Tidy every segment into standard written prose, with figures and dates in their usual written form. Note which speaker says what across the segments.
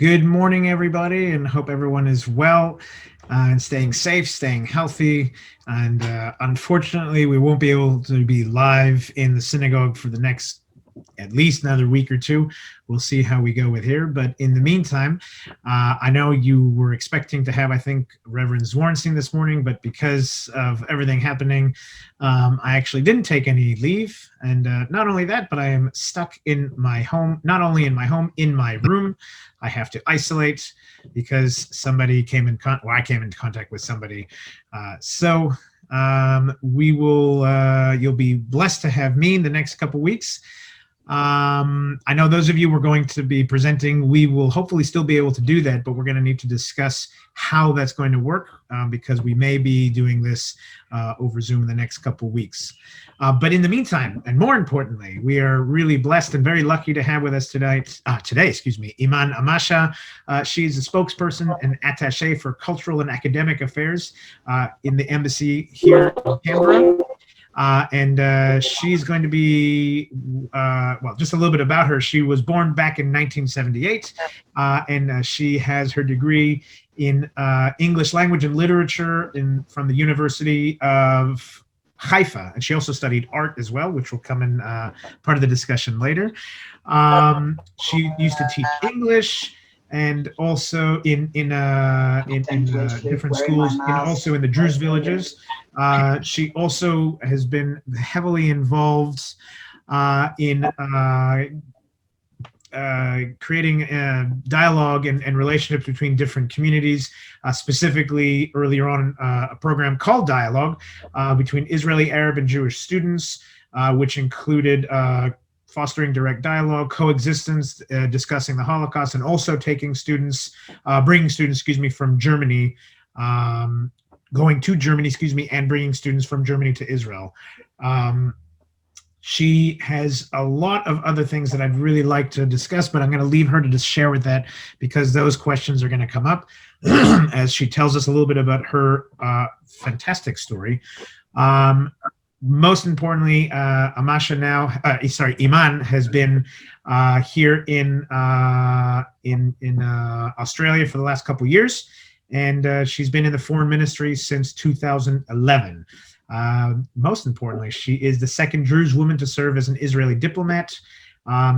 Speaker 1: Good morning, everybody, and hope everyone is well and staying safe, staying healthy. And unfortunately, we won't be able to be live in the synagogue for the next at least another week or two. We'll see how we go with here. But in the meantime, I know you were expecting to have, I think, Reverend Zwarnstein this morning, but because of everything happening, I actually didn't take any leave. And not only that, but I am stuck in my home, not only in my home, in my room. I have to isolate because somebody came in I came into contact with somebody. We will, you'll be blessed to have me in the next couple weeks. I know those of you we're going to be presenting, we will hopefully still be able to do that, but we're going to need to discuss how that's going to work because we may be doing this over Zoom in the next couple weeks. But in the meantime, and more importantly, we are really blessed and very lucky to have with us today, Eman Amasha. She's a spokesperson and attaché for cultural and academic affairs in the embassy here in Canberra. She's going to be, just a little bit about her. She was born back in 1978, and she has her degree in English language and literature from the University of Haifa. And she also studied art as well, which will come in part of the discussion later. She used to teach English and also in different schools, and also in the Druze villages. She also has been heavily involved in creating dialogue and relationships between different communities, specifically earlier on a program called Dialogue between Israeli, Arab, and Jewish students, which included fostering direct dialogue, coexistence, discussing the Holocaust, and also taking students, bringing students, from Germany, going to Germany, and bringing students from Germany to Israel. She has a lot of other things that I'd really like to discuss, but I'm going to leave her to just share with that because those questions are going to come up as she tells us a little bit about her fantastic story. Most importantly, Amasha Eman has been here in Australia for the last couple of years, and she's been in the foreign ministry since 2011. Most importantly, she is the second Druze woman to serve as an Israeli diplomat.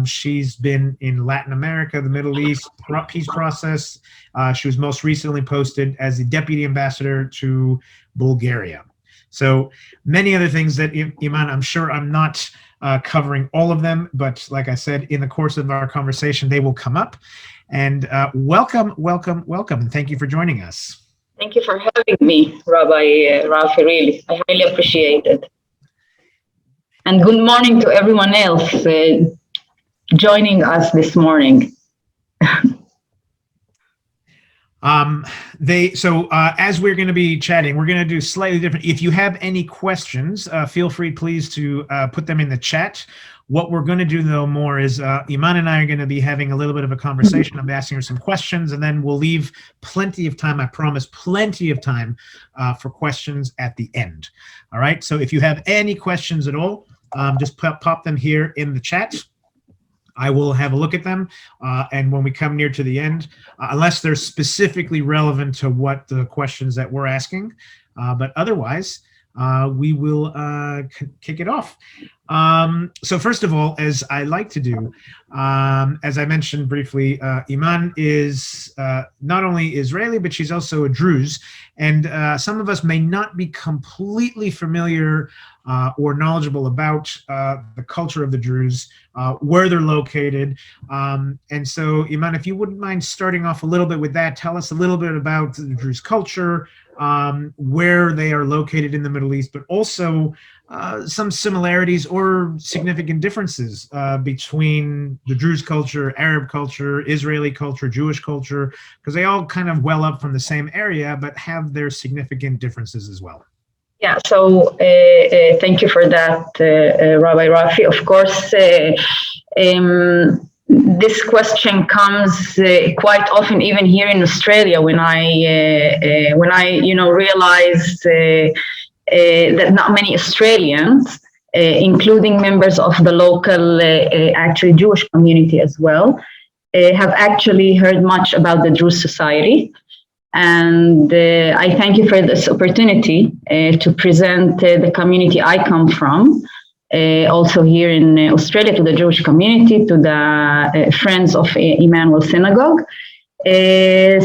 Speaker 1: She's been in Latin America, the Middle East, peace process. She was most recently posted as the deputy ambassador to Bulgaria. So many other things that, Eman, I'm sure I'm not covering all of them, but like I said, in the course of our conversation, they will come up. And welcome, and thank you for joining us.
Speaker 2: Thank you for having me, Rabbi Rafi, really. I highly appreciate it. And good morning to everyone else joining us this morning.
Speaker 1: As we're going to be chatting, we're going to do slightly different. If you have any questions, feel free, please, to put them in the chat. What we're going to do, though, more is Eman and I are going to be having a little bit of a conversation. I'm asking her some questions, and then we'll leave plenty of time, I promise, plenty of time for questions at the end. All right? So if you have any questions at all, just pop them here in the chat. I will have a look at them, and when we come near to the end, unless they're specifically relevant to what the questions that we're asking, but otherwise, we will kick it off. So first of all, as I like to do, as I mentioned briefly, Eman is not only Israeli, but she's also a Druze. And some of us may not be completely familiar or knowledgeable about the culture of the Druze, where they're located. And so, Eman, if you wouldn't mind starting off a little bit with that, tell us a little bit about the Druze culture, where they are located in the Middle East, but also some similarities or significant differences between the Druze culture, Arab culture, Israeli culture, Jewish culture, because they all kind of well up from the same area, but have their significant differences as well.
Speaker 2: Yeah, so thank you for that, Rabbi Rafi. Of course, this question comes quite often, even here in Australia, when I realized that not many Australians, including members of the local, actually Jewish community as well, have actually heard much about the Druze society. And I thank you for this opportunity to present the community I come from, also here in Australia, to the Jewish community, to the Friends of Emanuel Synagogue. Very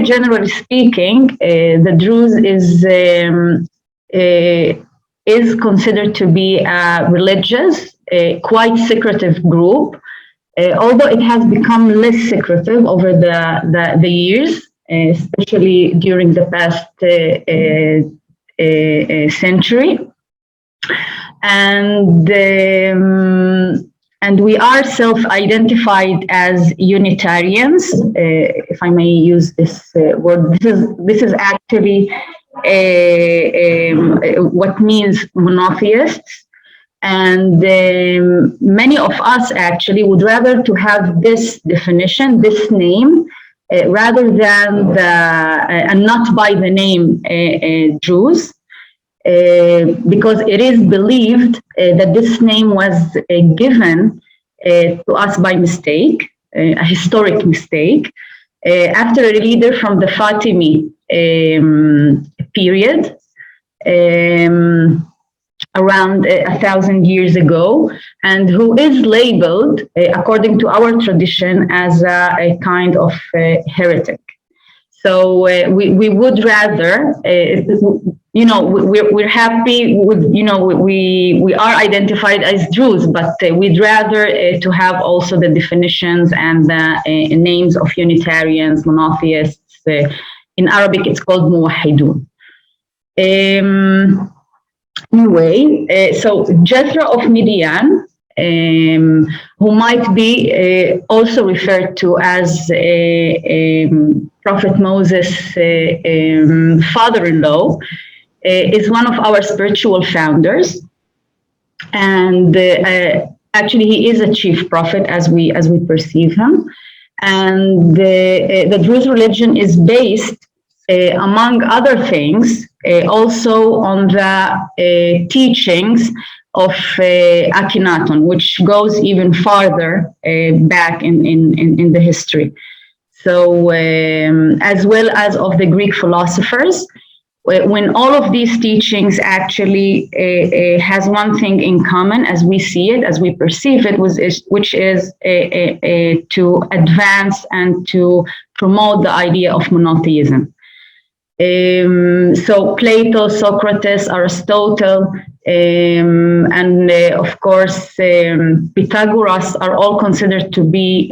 Speaker 2: generally speaking, the Druze is considered to be a religious, quite secretive group, although it has become less secretive over the years, especially during the past century. And we are self-identified as Unitarians, if I may use this word. This is actually what means monotheists. And many of us actually would rather to have this definition, this name, rather than and not by the name Jews, because it is believed that this name was given to us by mistake, a historic mistake, after a leader from the Fatimi period, around 1,000 years ago, and who is labeled, according to our tradition, as a kind of heretic. So we would rather, we're happy with, we are identified as Jews, but we'd rather to have also the definitions and the names of Unitarians, monotheists. In Arabic, it's called muwahidun. Anyway, so Jethro of Midian, who might be also referred to as Prophet Moses' father-in-law, is one of our spiritual founders, and actually he is a chief prophet as we perceive him. And the Druze religion is based, among other things, also on the teachings of Akhenaton, which goes even farther back in the history. So, as well as of the Greek philosophers, when all of these teachings actually has one thing in common, as we see it, as we perceive it, which is to advance and to promote the idea of monotheism. So Plato, Socrates, Aristotle, and of course Pythagoras are all considered to be,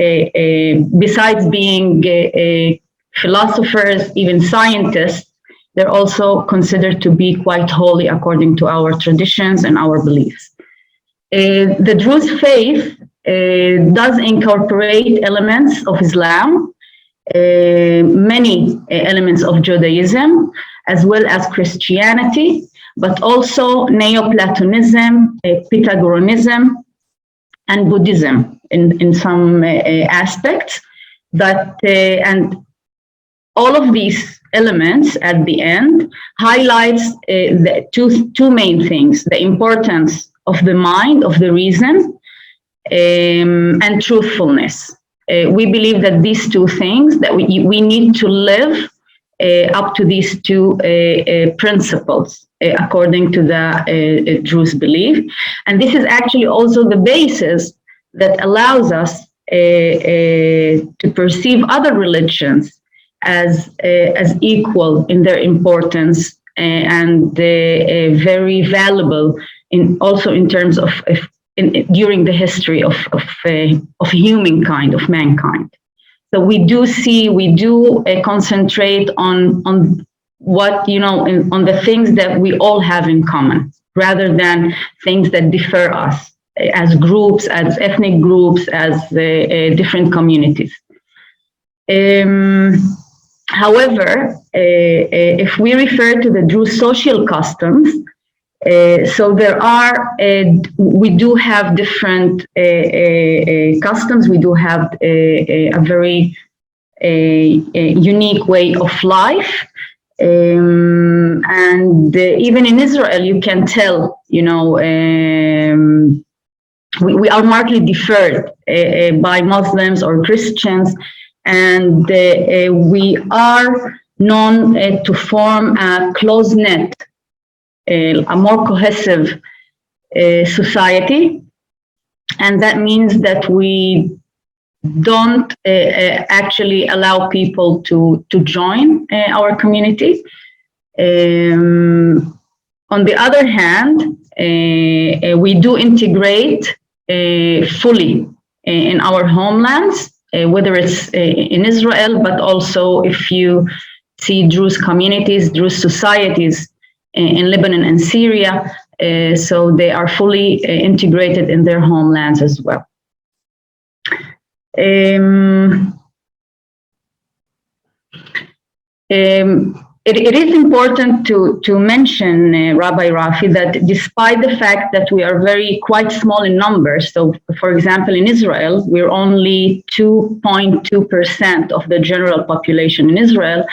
Speaker 2: besides being philosophers, even scientists, they're also considered to be quite holy according to our traditions and our beliefs. The Druze faith does incorporate elements of Islam, many elements of Judaism, as well as Christianity, but also Neoplatonism, Pythagoreanism, and Buddhism in some aspects. And all of these elements at the end highlights the two main things: the importance of the mind, of the reason, and truthfulness. We believe that these two things, that we need to live up to these two principles, according to the Druze belief. And this is actually also the basis that allows us to perceive other religions as equal in their importance and very valuable also in terms of during the history of humankind, of mankind. So we do concentrate on what, on the things that we all have in common, rather than things that differ us as groups, as ethnic groups, as different communities. However, if we refer to the Druze social customs, so we do have different customs. We do have a very unique way of life. And even in Israel, you can tell, we are markedly deferred by Muslims or Christians, and we are known to form a close-knit, a more cohesive society, and that means that we don't actually allow people to join our community. On the other hand, we do integrate fully in our homelands, whether it's in Israel, but also if you see Druze communities, Druze societies in Lebanon and Syria, so they are fully integrated in their homelands as well. It is important to mention, Rabbi Rafi, that despite the fact that we are quite small in numbers, so for example, in Israel, we're only 2.2% of the general population in Israel,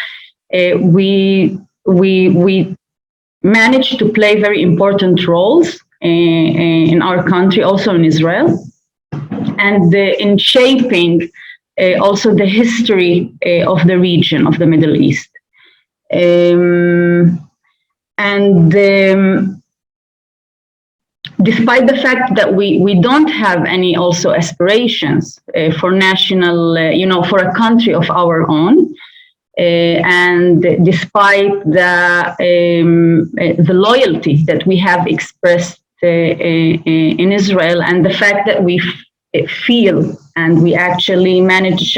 Speaker 2: we managed to play very important roles in our country, also in Israel, and in shaping also the history of the region of the Middle East. Despite the fact that we don't have any also aspirations for national, for a country of our own, and despite the loyalty that we have expressed in Israel, and the fact that we feel and we actually manage,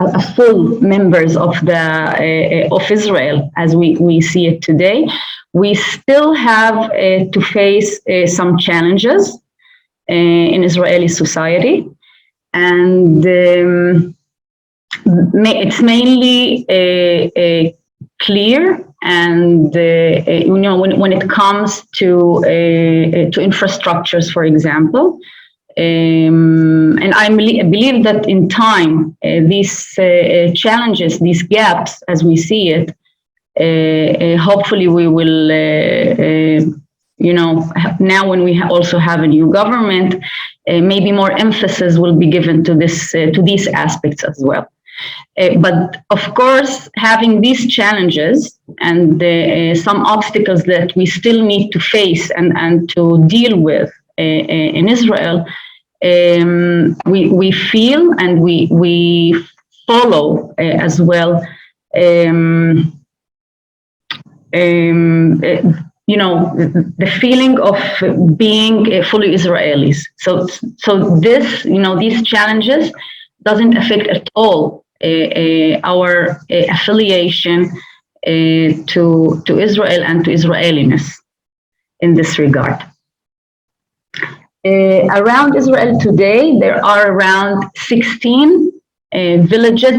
Speaker 2: a full members of Israel as we see it today, we still have to face some challenges in Israeli society, and it's mainly clear, and when it comes to infrastructures, for example. And I believe that in time, these challenges, these gaps, as we see it, hopefully we will, now when we also have a new government, maybe more emphasis will be given to these aspects as well. But of course, having these challenges and some obstacles that we still need to face and to deal with in Israel, we feel and we follow as well, the feeling of being fully Israelis. So this, these challenges doesn't affect at all our affiliation to Israel and to Israeliness in this regard. Around Israel today, there are around 16 villages.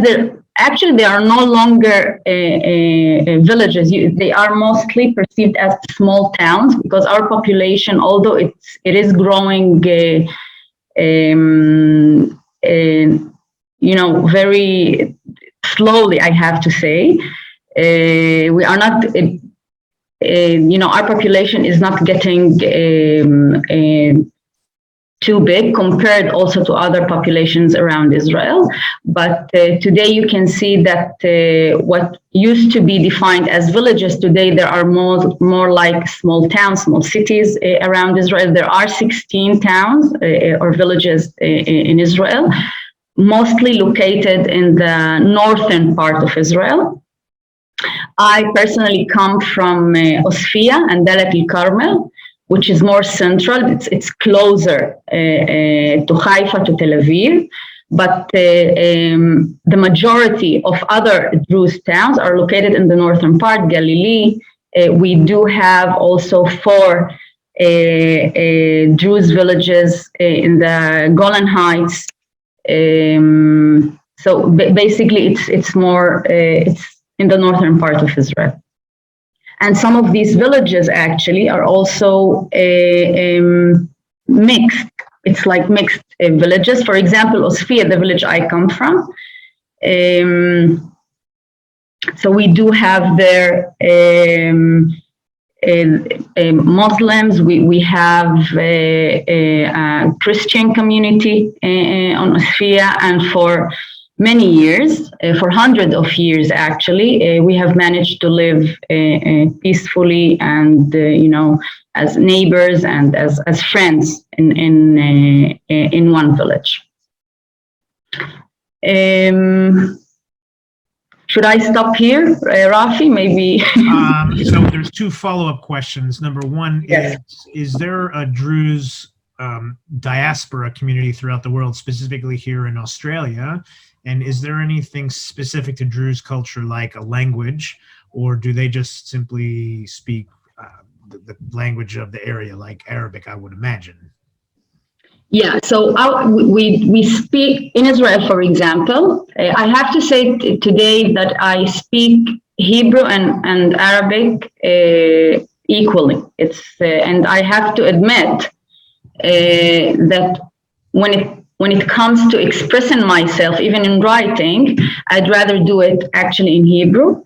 Speaker 2: Actually, they are no longer villages. They are mostly perceived as small towns because our population, although it is growing, very slowly, I have to say. We are not, our population is not getting too big compared also to other populations around Israel. But today you can see that what used to be defined as villages, today there are more like small towns, small cities around Israel. There are 16 towns or villages in Israel, mostly located in the northern part of Israel. I personally come from Osfia and Dalat el-Carmel, which is more central. It's closer to Haifa, to Tel Aviv, but the majority of other Druze towns are located in the northern part, Galilee. We do have also 4 Druze villages in the Golan Heights. So basically, it's more it's in the northern part of Israel. And some of these villages actually are also mixed. It's like mixed villages. For example, Osfia, the village I come from. So we do have there Muslims, we have a Christian community on Osfia, and for many years, for hundreds of years actually, we have managed to live peacefully and as neighbors and as friends in one village. Should I stop here, Rafi? Maybe.
Speaker 1: So there's two follow-up questions. Number one,
Speaker 2: yes.
Speaker 1: is there a Druze diaspora community throughout the world, specifically here in Australia? And is there anything specific to Druze culture, like a language, or do they just simply speak the language of the area, like Arabic, I would imagine?
Speaker 2: Yeah, so we speak in Israel, for example. I have to say today that I speak Hebrew and Arabic equally. And I have to admit that when it comes to expressing myself, even in writing, I'd rather do it actually in Hebrew.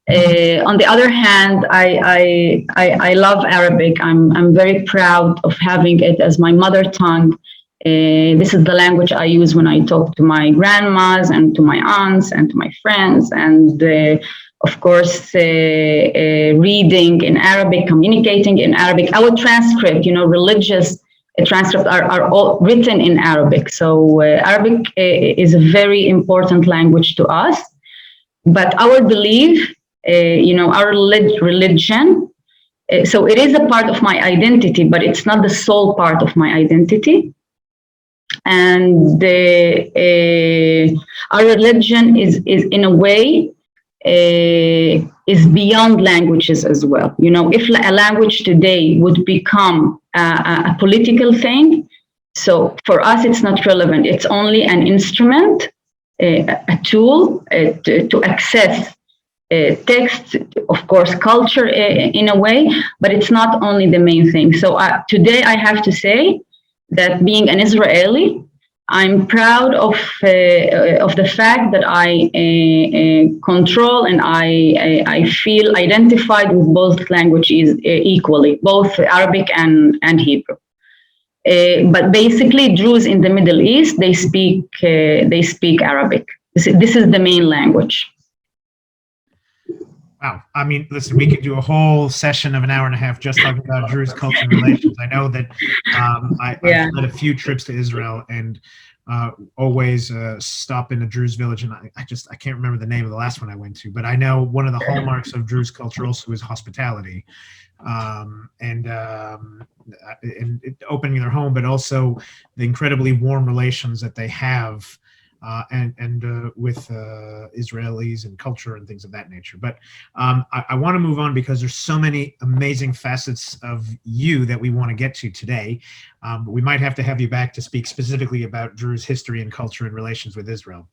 Speaker 2: On the other hand, I love Arabic. I'm very proud of having it as my mother tongue. This is the language I use when I talk to my grandmas and to my aunts and to my friends, and of course, reading in Arabic, communicating in Arabic. Our transcript, religious transcripts are all written in Arabic. So Arabic is a very important language to us. But our belief, our religion, so it is a part of my identity, but it's not the sole part of my identity. And our religion is in a way, is beyond languages as well. If a language today would become a political thing, so for us it's not relevant. It's only an instrument, a tool to access text, of course, culture in a way, but it's not only the main thing. So today I have to say that being an Israeli, I'm proud of the fact that I control and I feel identified with both languages equally, both Arabic and Hebrew. But basically, Druze in the Middle East, they speak Arabic. This is the main language.
Speaker 1: Wow. I mean, listen, we could do a whole session of an hour and a half just talking about Druze culture and relations. I know that I've had a few trips to Israel and always stop in a Druze village, and I can't remember the name of the last one I went to, but I know one of the hallmarks of Druze culture also is hospitality, and opening their home, but also the incredibly warm relations that they have with Israelis and culture and things of that nature. But I want to move on because there's so many amazing facets of you that we want to get to today. We might have to have you back to speak specifically about Druze history and culture and relations with Israel.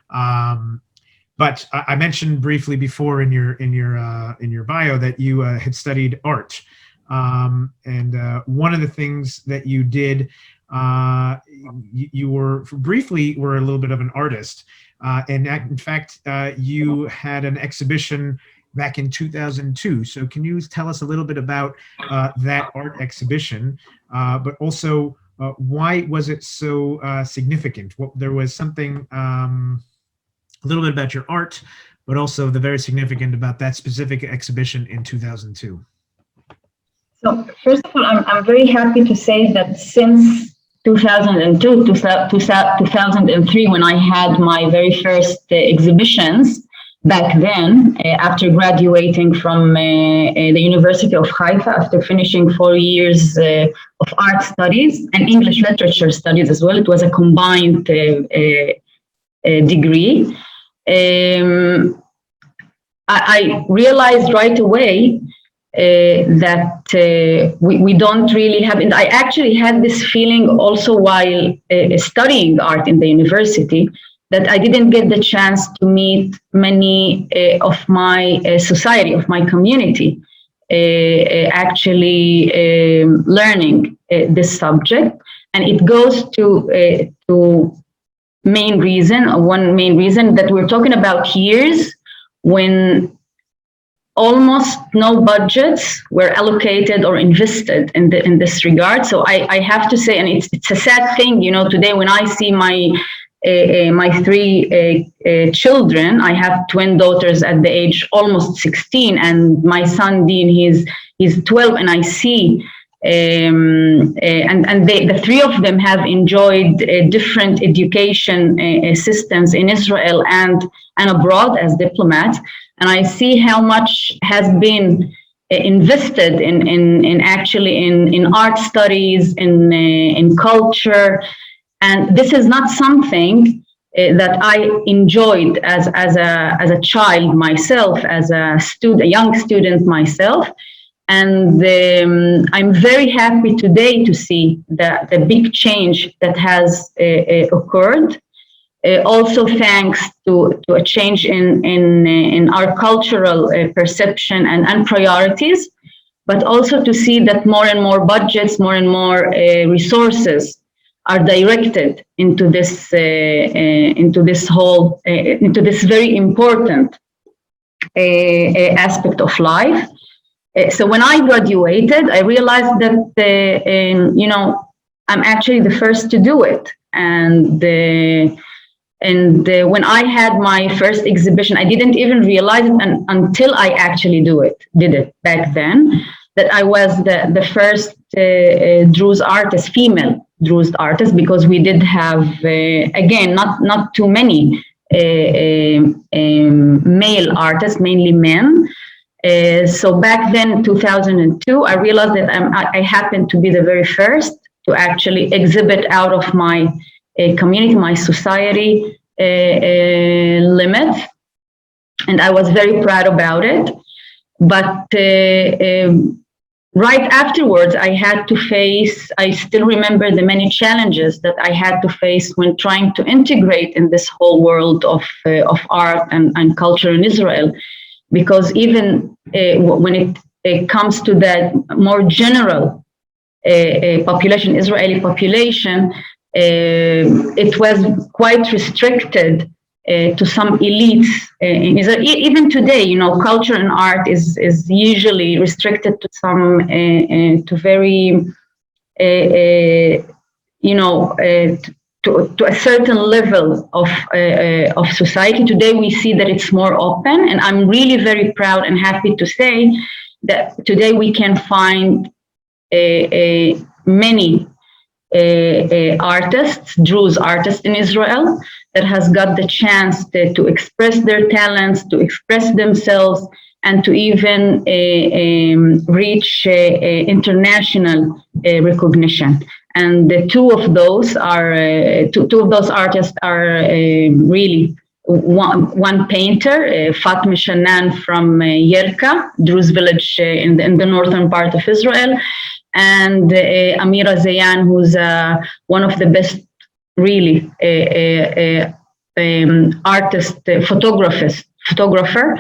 Speaker 1: But I mentioned briefly before in your bio that you had studied art, and one of the things that you did. You were a little bit of an artist, and in fact, you had an exhibition back in 2002. So can you tell us a little bit about that art exhibition, but also why was it so significant? There was something a little bit about your art, but also the very significant about that specific exhibition in 2002.
Speaker 2: So first of all, I'm very happy to say that since 2002, 2003, when I had my very first exhibitions back then, after graduating from the University of Haifa, after finishing 4 years of art studies and English literature studies as well. It was a combined degree. I realized right away that we don't really have, and I actually had this feeling also while studying art in the university, that I didn't get the chance to meet many of my society, of my community, actually learning this subject. And it goes to one main reason that we're talking about years when almost no budgets were allocated or invested in this regard. So I have to say, and it's a sad thing, today when I see my three children, I have twin daughters at the age almost 16, and my son Dean, he's 12, and I see and the three of them have enjoyed different education systems in Israel and abroad as diplomats, and I see how much has been invested in actually in art studies, in culture, and this is not something that I enjoyed as a child myself, as a young student myself. And I'm very happy today to see the big change that has occurred. Also thanks to a change in our cultural perception and priorities, but also to see that more and more budgets, more and more resources are directed into this very important aspect of life. So when I graduated, I realized that I'm actually the first to do it, and when I had my first exhibition, I didn't even realize it until I actually did it back then, that I was the first Druze artist, female Druze artist, because we did have again not too many male artists, mainly men. So back then, 2002, I realized that I happened to be the very first to actually exhibit out of my community, my society limits, and I was very proud about it. But right afterwards, I still remember the many challenges that I had to face when trying to integrate in this whole world of art and culture in Israel. Because even when it comes to that more general population, Israeli population, it was quite restricted to some elites in Israel. Even today, culture and art is usually restricted to some to very to a certain level of society. Today we see that it's more open, and I'm really very proud and happy to say that today we can find many artists, Druze artists in Israel, that has got the chance to express their talents, to express themselves, and to even reach international recognition. And the two of those artists are really one painter, Fatma Shannan from Yerka, Druze village in the northern part of Israel, and Amira Zayan, who's one of the best, really, photographer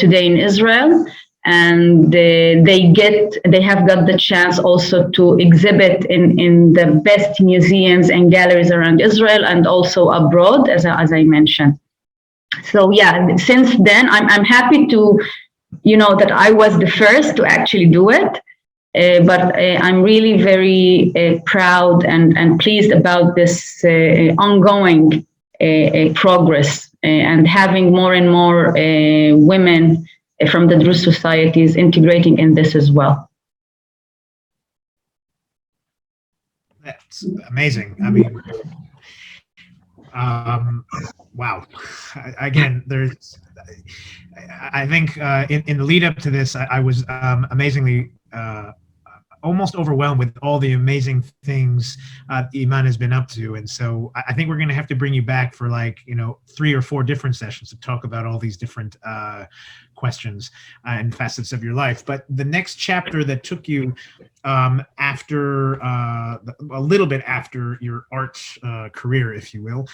Speaker 2: today in Israel. And they have got the chance also to exhibit in the best museums and galleries around Israel and also abroad, as I mentioned. So yeah, since then I'm happy to, that I was the first to actually do it. But I'm really very proud and pleased about this ongoing progress and having more and more women from the Druze societies integrating in this as well.
Speaker 1: That's amazing. I mean, wow. Again, I think in the lead up to this, I was amazingly almost overwhelmed with all the amazing things Eman has been up to. And so I think we're going to have to bring you back for 3 or 4 different sessions to talk about all these different questions and facets of your life. But the next chapter that took you after a little bit after your art career, if you will,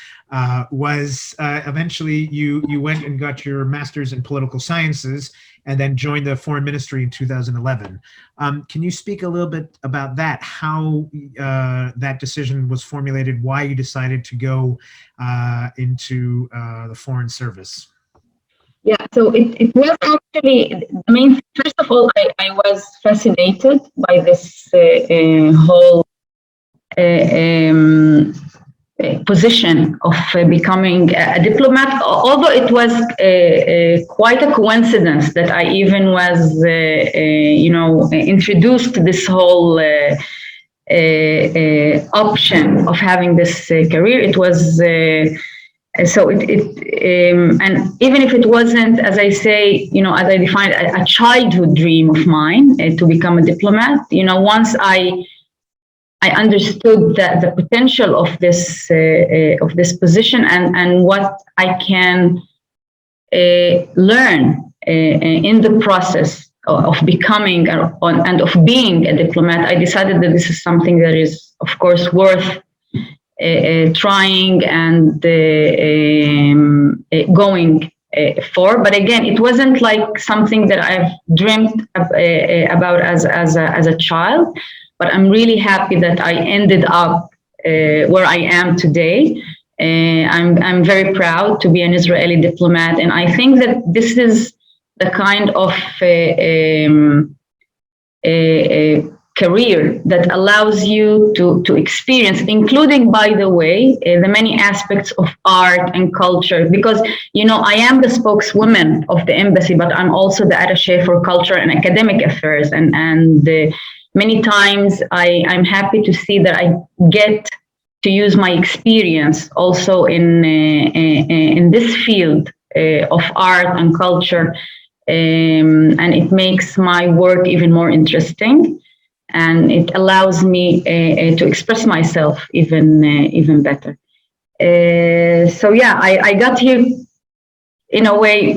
Speaker 1: was eventually you went and got your master's in political sciences and then joined the foreign ministry in 2011. Can you speak a little bit about that, how that decision was formulated, why you decided to go into the foreign service?
Speaker 2: Yeah, so it was actually, I mean, first of all, I was fascinated by this whole position of becoming a diplomat, although it was quite a coincidence that I even was, introduced to this whole option of having this career. It was and even if it wasn't, as I say, as I defined, a childhood dream of mine to become a diplomat. Once I understood that the potential of this position and what I can learn in the process of becoming and of being a diplomat, I decided that this is something that is, of course, worth trying and going for. But again, it wasn't like something that I've dreamt about as a child. But I'm really happy that I ended up where I am today. I'm very proud to be an Israeli diplomat, and I think that this is the kind of career that allows you to experience, including, by the way, the many aspects of art and culture. Because, I am the spokeswoman of the embassy, but I'm also the attaché for culture and academic affairs. And many times I'm happy to see that I get to use my experience also in this field of art and culture. And it makes my work even more interesting. And it allows me to express myself even better. So yeah, I got here in a way,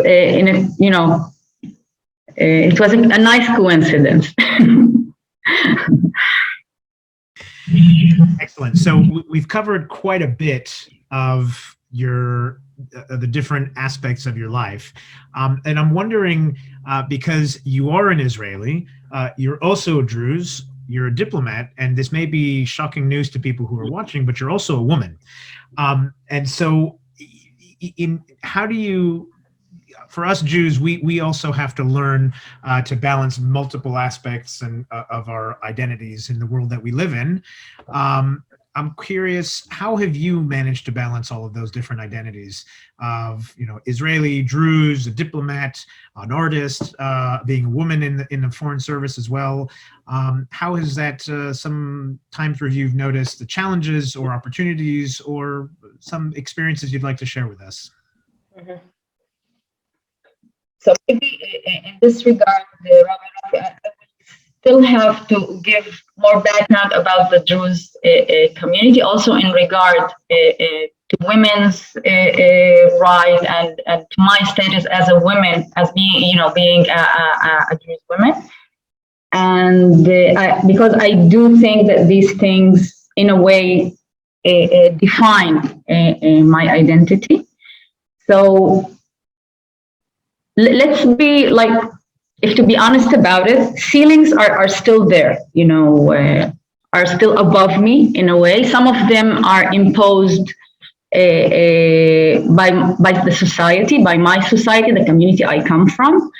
Speaker 2: it was a nice coincidence.
Speaker 1: Excellent. So we've covered quite a bit of the different aspects of your life. And I'm wondering, because you are an Israeli, you're also a Druze, you're a diplomat, and this may be shocking news to people who are watching, but you're also a woman. And so how do you, for us Jews, we also have to learn to balance multiple aspects of our identities in the world that we live in. I'm curious, how have you managed to balance all of those different identities of, Israeli, Druze, a diplomat, an artist, being a woman in the foreign service as well? How has that some times where you've noticed the challenges or opportunities or some experiences you'd like to share with us?
Speaker 2: Mm-hmm. So maybe in this regard, Rabbi, I still have to give more background about the Druze community, also in regard to women's rights and to my status as a woman, as being a Druze woman. And because I do think that these things, in a way, define my identity. So let's be like, if to be honest about it, ceilings are still there, are still above me in a way. Some of them are imposed by the society, by my society, the community I come from.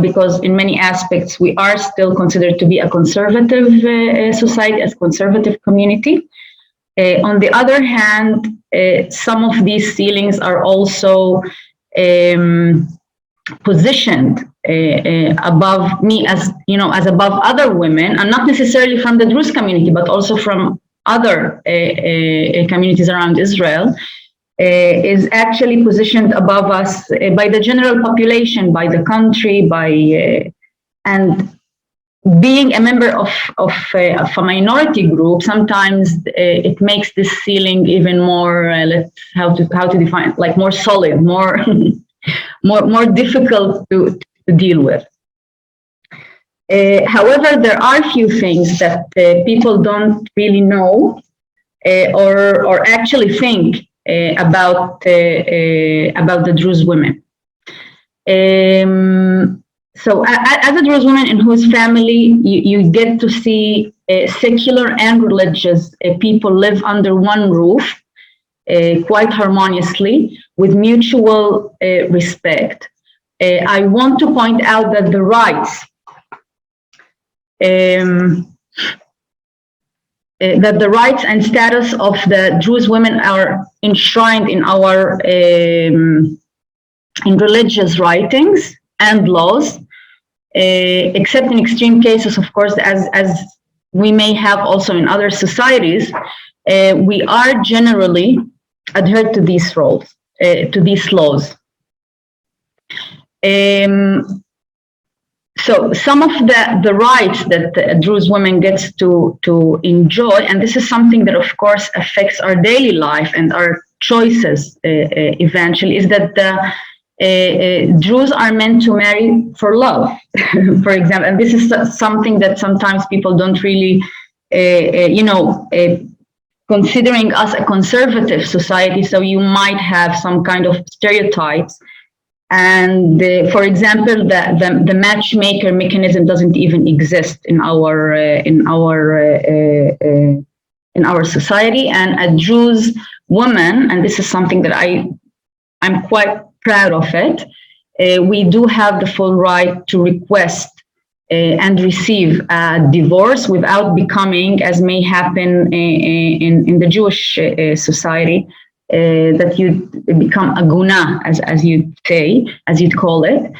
Speaker 2: Because in many aspects we are still considered to be a conservative society, as conservative community. On the other hand, some of these ceilings are also positioned above me, as above other women, and not necessarily from the Druze community, but also from other communities around Israel. Is actually positioned above us by the general population, by the country, and being a member of a minority group, sometimes it makes this ceiling even more, how to define it, like more solid, more more difficult to deal with. However, there are a few things that people don't really know or actually think about the Druze women. So as a Druze woman in whose family you get to see secular and religious people live under one roof, quite harmoniously with mutual respect. I want to point out that the rights and status of the Druze women are enshrined in our in religious writings and laws, except in extreme cases, of course, as we may have also in other societies. We are generally adhered to these rules, to these laws. So some of the rights that Druze women gets to enjoy, and this is something that of course affects our daily life and our choices eventually, is that the Druze are meant to marry for love, for example, and this is something that sometimes people don't really, considering us a conservative society, so you might have some kind of stereotypes. And for example, the matchmaker mechanism doesn't even exist in our society. And a Druze woman, and this is something that I'm quite proud of it. We do have the full right to request and receive a divorce without becoming, as may happen in the Jewish society, that you become a guna, as you'd say, as you'd call it,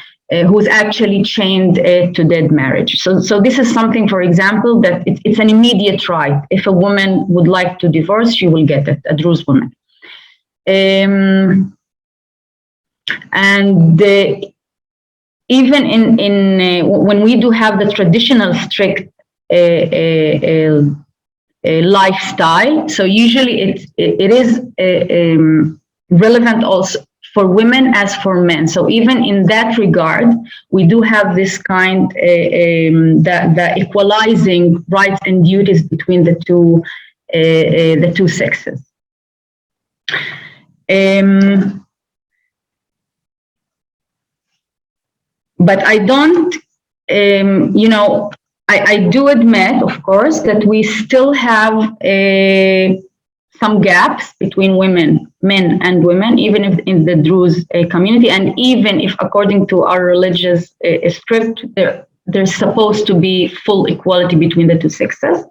Speaker 2: who's actually chained to dead marriage. So this is something, for example, that it's an immediate right. If a woman would like to divorce, she will get it, a Druze woman. And even in when we do have the traditional strict lifestyle, so usually it is relevant also for women as for men. So even in that regard, we do have this kind the equalizing rights and duties between the two sexes. But I don't, I do admit, of course, that we still have some gaps between men and women, even if in the Druze community, and even if, according to our religious script, there's supposed to be full equality between the two sexes.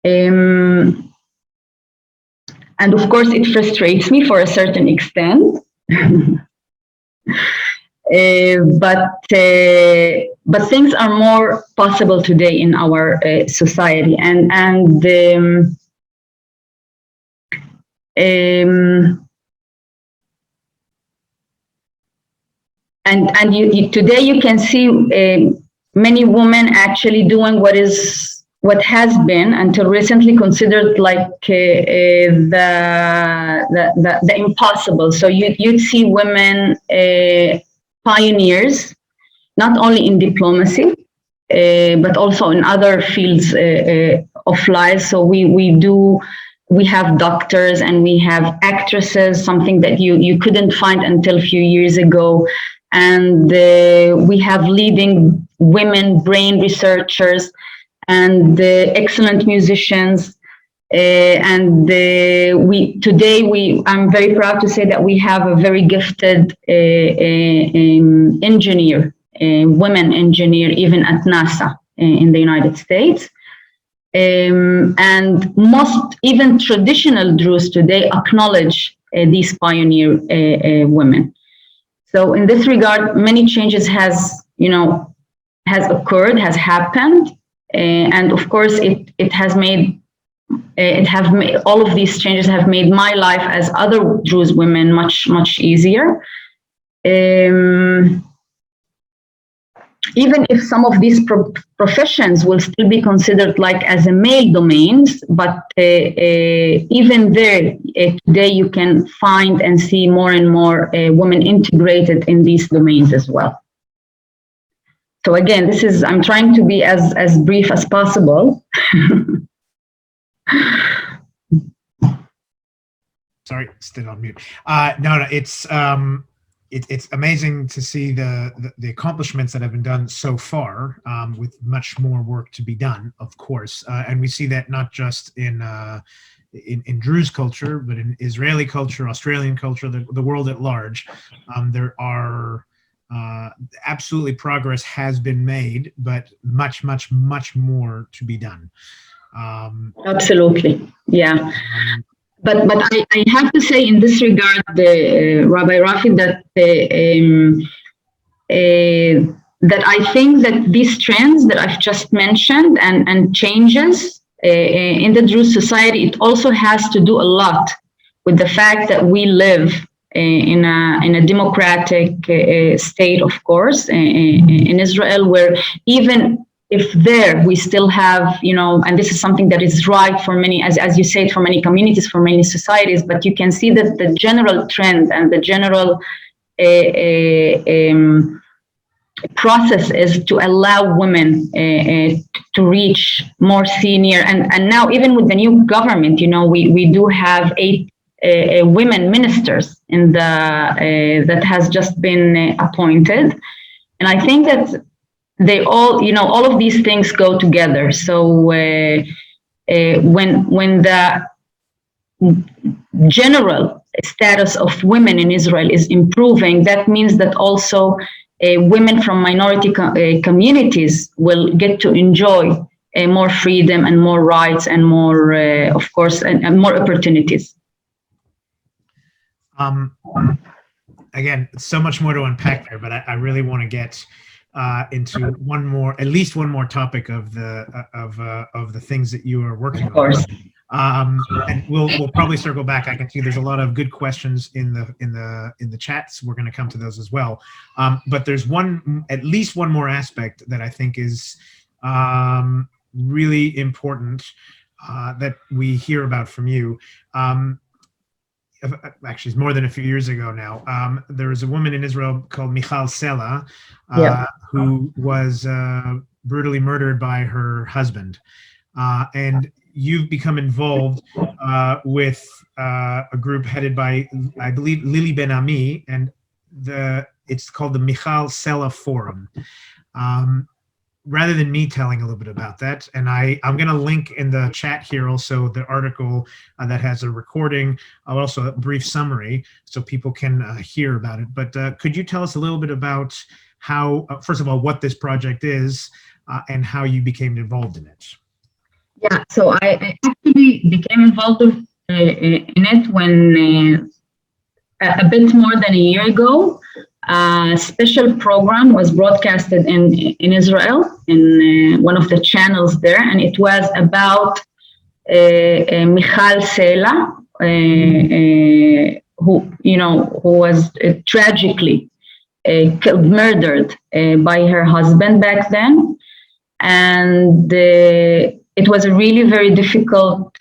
Speaker 2: And of course, it frustrates me for a certain extent. But things are more possible today in our society, and today you can see many women actually doing what has been until recently considered like the impossible. So you'd see women pioneers, not only in diplomacy, but also in other fields of life. So we have doctors and we have actresses, something that you couldn't find until a few years ago. And we have leading women brain researchers and excellent musicians. I'm very proud to say that we have a very gifted engineer, women engineer, even at NASA in the United States. And most, even traditional Druze today, acknowledge these pioneer women. So in this regard, many changes has happened, and of course it has made. All of these changes have made my life as other Druze women much easier. Even if some of these professions will still be considered like as a male domains, but even there today you can find and see more and more women integrated in these domains as well. So again, I'm trying to be as brief as possible.
Speaker 1: Sorry, still on mute. No, it's amazing to see the accomplishments that have been done so far, with much more work to be done, of course. And we see that not just in in Druze culture, but in Israeli culture, Australian culture, the world at large, there are absolutely progress has been made, but much more to be done.
Speaker 2: Absolutely, yeah. But I have to say in this regard, Rabbi Rafi, that I think that these trends that I've just mentioned and changes in the Druze society, it also has to do a lot with the fact that we live in a democratic state, of course, in Israel, where even if there we still have, and this is something that is right for many, as you said, for many communities, for many societies, but you can see that the general trend and the general process is to allow women to reach more senior, and now even with the new government, we do have 8 women ministers in that has just been appointed, and I think that they all, all of these things go together. So when the general status of women in Israel is improving, that means that also women from minority communities will get to enjoy more freedom and more rights and more, of course, and more opportunities.
Speaker 1: Again, so much more to unpack there, but I really want to get into at least one more topic of the things that you are working on. Of
Speaker 2: course.
Speaker 1: And we'll probably circle back. I can see there's a lot of good questions in the chats. We're going to come to those as well. But there's at least one more aspect that I think is really important that we hear about from you. Actually, it's more than a few years ago now. There was a woman in Israel called Michal Sela, who was brutally murdered by her husband. And you've become involved with a group headed by, I believe, Lili Ben Ami, and it's called the Michal Sela Forum. Rather than me telling a little bit about that, and I'm going to link in the chat here also the article that has a recording, also a brief summary, so people can hear about it. But could you tell us a little bit about how, first of all, what this project is and how you became involved in it?
Speaker 2: Yeah, so I actually became involved in it when a bit more than a year ago. A special program was broadcasted in Israel in one of the channels there, and it was about Michal Sela, who was tragically murdered by her husband back then, and it was a really very difficult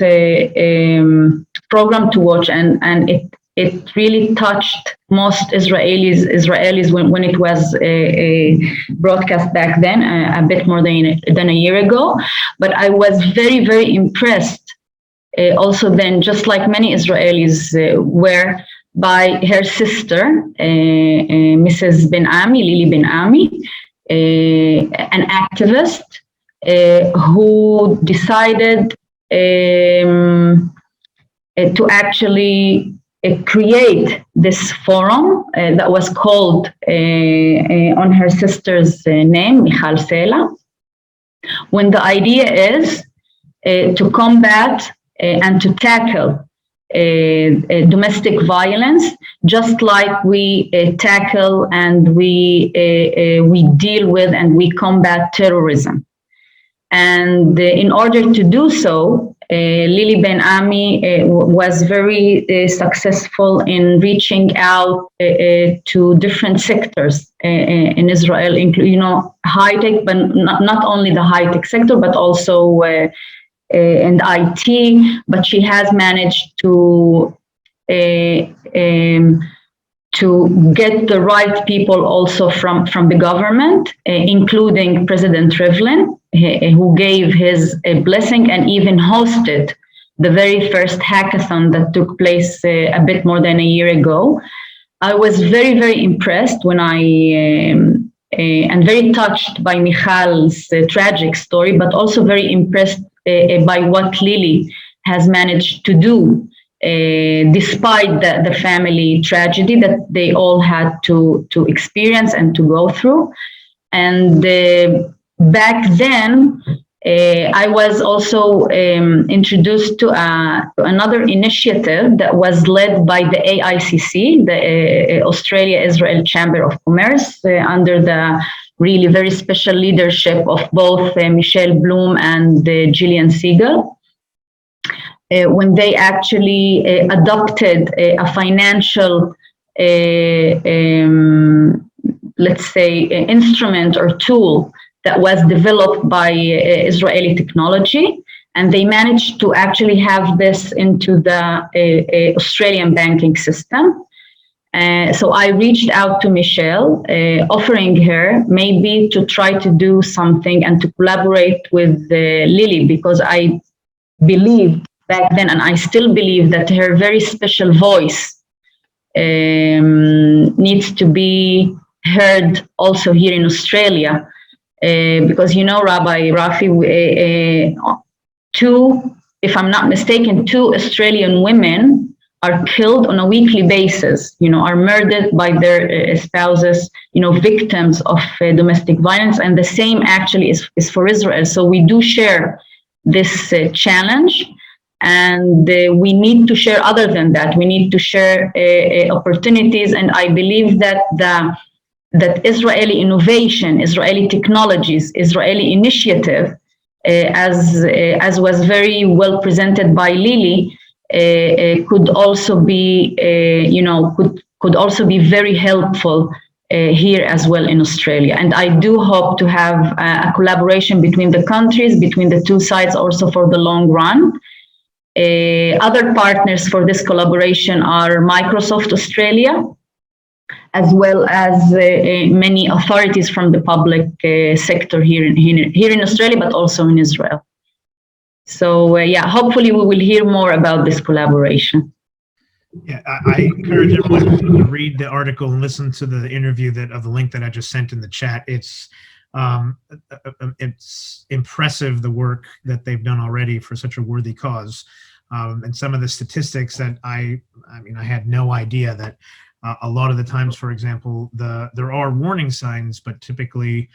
Speaker 2: program to watch, and it really touched most Israelis when it was broadcast back then, a bit more than a year ago. But I was very, very impressed also then, just like many Israelis were, by her sister, Mrs. Ben Ami, Lili Ben Ami, an activist who decided to actually create this forum that was called on her sister's name, Michal Sela, when the idea is to combat and to tackle domestic violence, just like we tackle and we deal with and we combat terrorism. And in order to do so, Lili Ben Ami was very successful in reaching out to different sectors in Israel, including, high tech, but not only the high tech sector, but also in IT. But she has managed to get the right people also from the government, including President Rivlin, who gave his blessing and even hosted the very first hackathon that took place a bit more than a year ago. I was very, very impressed when and very touched by Michal's tragic story, but also very impressed by what Lili has managed to do, despite the family tragedy that they all had to experience and to go through. And back then, I was also introduced to another initiative that was led by the AICC, the Australia-Israel Chamber of Commerce, under the really very special leadership of both Michelle Bloom and Gillian Siegel, when they actually adopted a financial, let's say, instrument or tool that was developed by Israeli technology, and they managed to actually have this into the Australian banking system. So I reached out to Michelle, offering her maybe to try to do something and to collaborate with Lily, because I believed back then, and I still believe, that her very special voice needs to be heard also here in Australia. Because, you know, Rabbi Rafi, if I'm not mistaken, 2 Australian women are killed on a weekly basis, you know, are murdered by their spouses, you know, victims of domestic violence. And the same actually is for Israel. So we do share this challenge, and we need to share other than that. We need to share opportunities. And I believe that that Israeli innovation, Israeli technologies, Israeli initiative, as was very well presented by Lily, could also be, could also be very helpful here as well in Australia. And I do hope to have a collaboration between the countries, between the two sides, also for the long run. Other partners for this collaboration are Microsoft Australia, as well as many authorities from the public sector here in Australia, but also in Israel. So yeah, hopefully we will hear more about this collaboration.
Speaker 1: Yeah, I encourage everyone to read the article and listen to the interview of the link that I just sent in the chat. It's impressive, the work that they've done already for such a worthy cause, and some of the statistics that I had no idea that. A lot of the times, for example, there are warning signs, but typically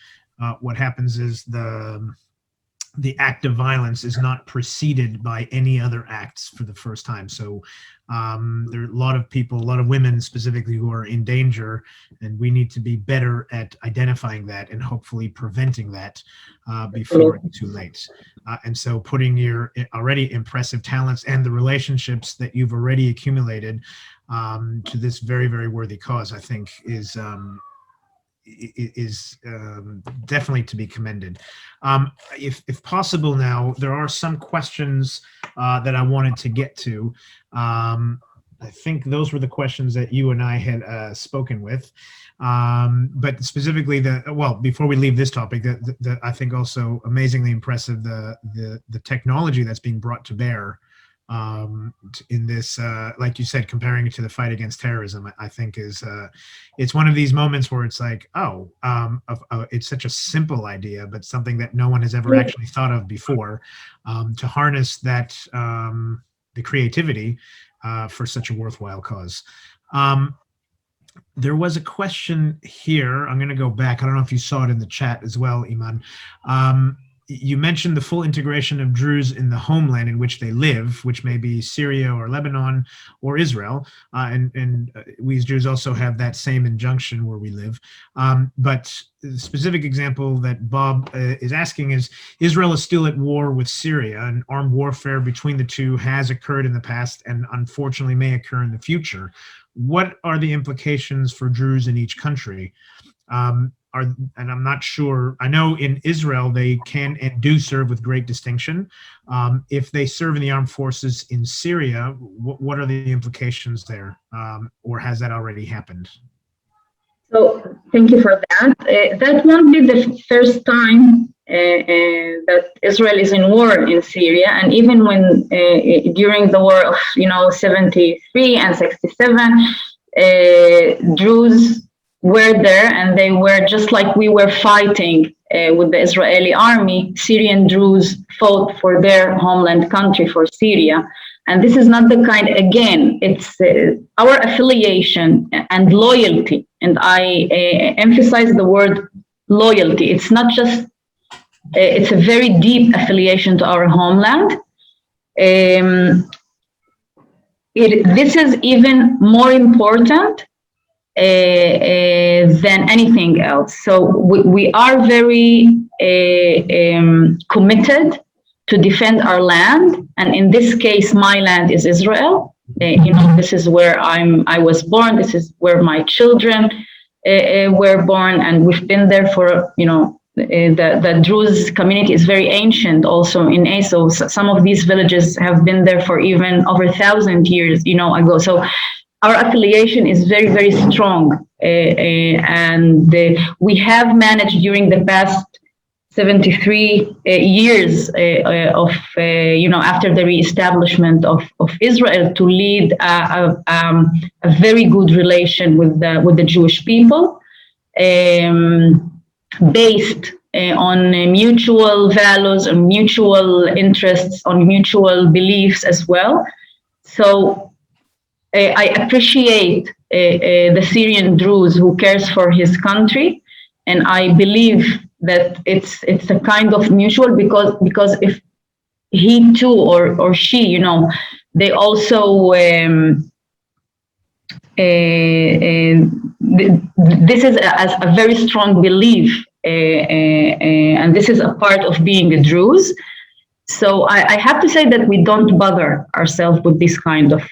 Speaker 1: what happens is the act of violence is not preceded by any other acts for the first time. So there are a lot of people, a lot of women specifically, who are in danger, and we need to be better at identifying that and hopefully preventing that before it's too late. And so putting your already impressive talents and the relationships that you've already accumulated to this very, very worthy cause, I think is definitely to be commended. If possible now, there are some questions that I wanted to get to. I think those were the questions that you and I had spoken with. But specifically, before we leave this topic, I think also amazingly impressive the technology that's being brought to bear in this, like you said, comparing it to the fight against terrorism, I think it's one of these moments where it's like, it's such a simple idea, but something that no one has ever actually thought of before, to harness that, the creativity for such a worthwhile cause. There was a question here. I'm going to go back. I don't know if you saw it in the chat as well, Eman. You mentioned the full integration of Druze in the homeland in which they live, which may be Syria or Lebanon or Israel. And we as Jews also have that same injunction where we live. But the specific example that Bob is asking is, Israel is still at war with Syria, and armed warfare between the two has occurred in the past and unfortunately may occur in the future. What are the implications for Druze in each country? And I'm not sure. I know in Israel they can and do serve with great distinction. If they serve in the armed forces in Syria, what are the implications there? Or has that already happened?
Speaker 2: So thank you for that. That won't be the first time that Israel is in war in Syria, and even when during the war of 73 and 67, Druze were there, and they were just like we were fighting with the Israeli army, Syrian Druze fought for their homeland country, for Syria. And this is not the kind, again, it's our affiliation and loyalty. And I emphasize the word loyalty. It's not just, it's a very deep affiliation to our homeland. This is even more important than anything else. So we are very committed to defend our land, and in this case, my land is Israel. This is where I was born. This is where my children were born, and we've been there for the Druze community is very ancient. Also in ASO, some of these villages have been there for even over 1,000 years, ago. So our affiliation is very, very strong, and we have managed during the past 73 years after the reestablishment of Israel to lead a very good relation with the Jewish people, based on mutual values and mutual interests, on mutual beliefs as well. So I appreciate the Syrian Druze who cares for his country, and I believe that it's a kind of mutual, because if he too or she, they also this is a very strong belief, and this is a part of being a Druze. So I have to say that we don't bother ourselves with this kind of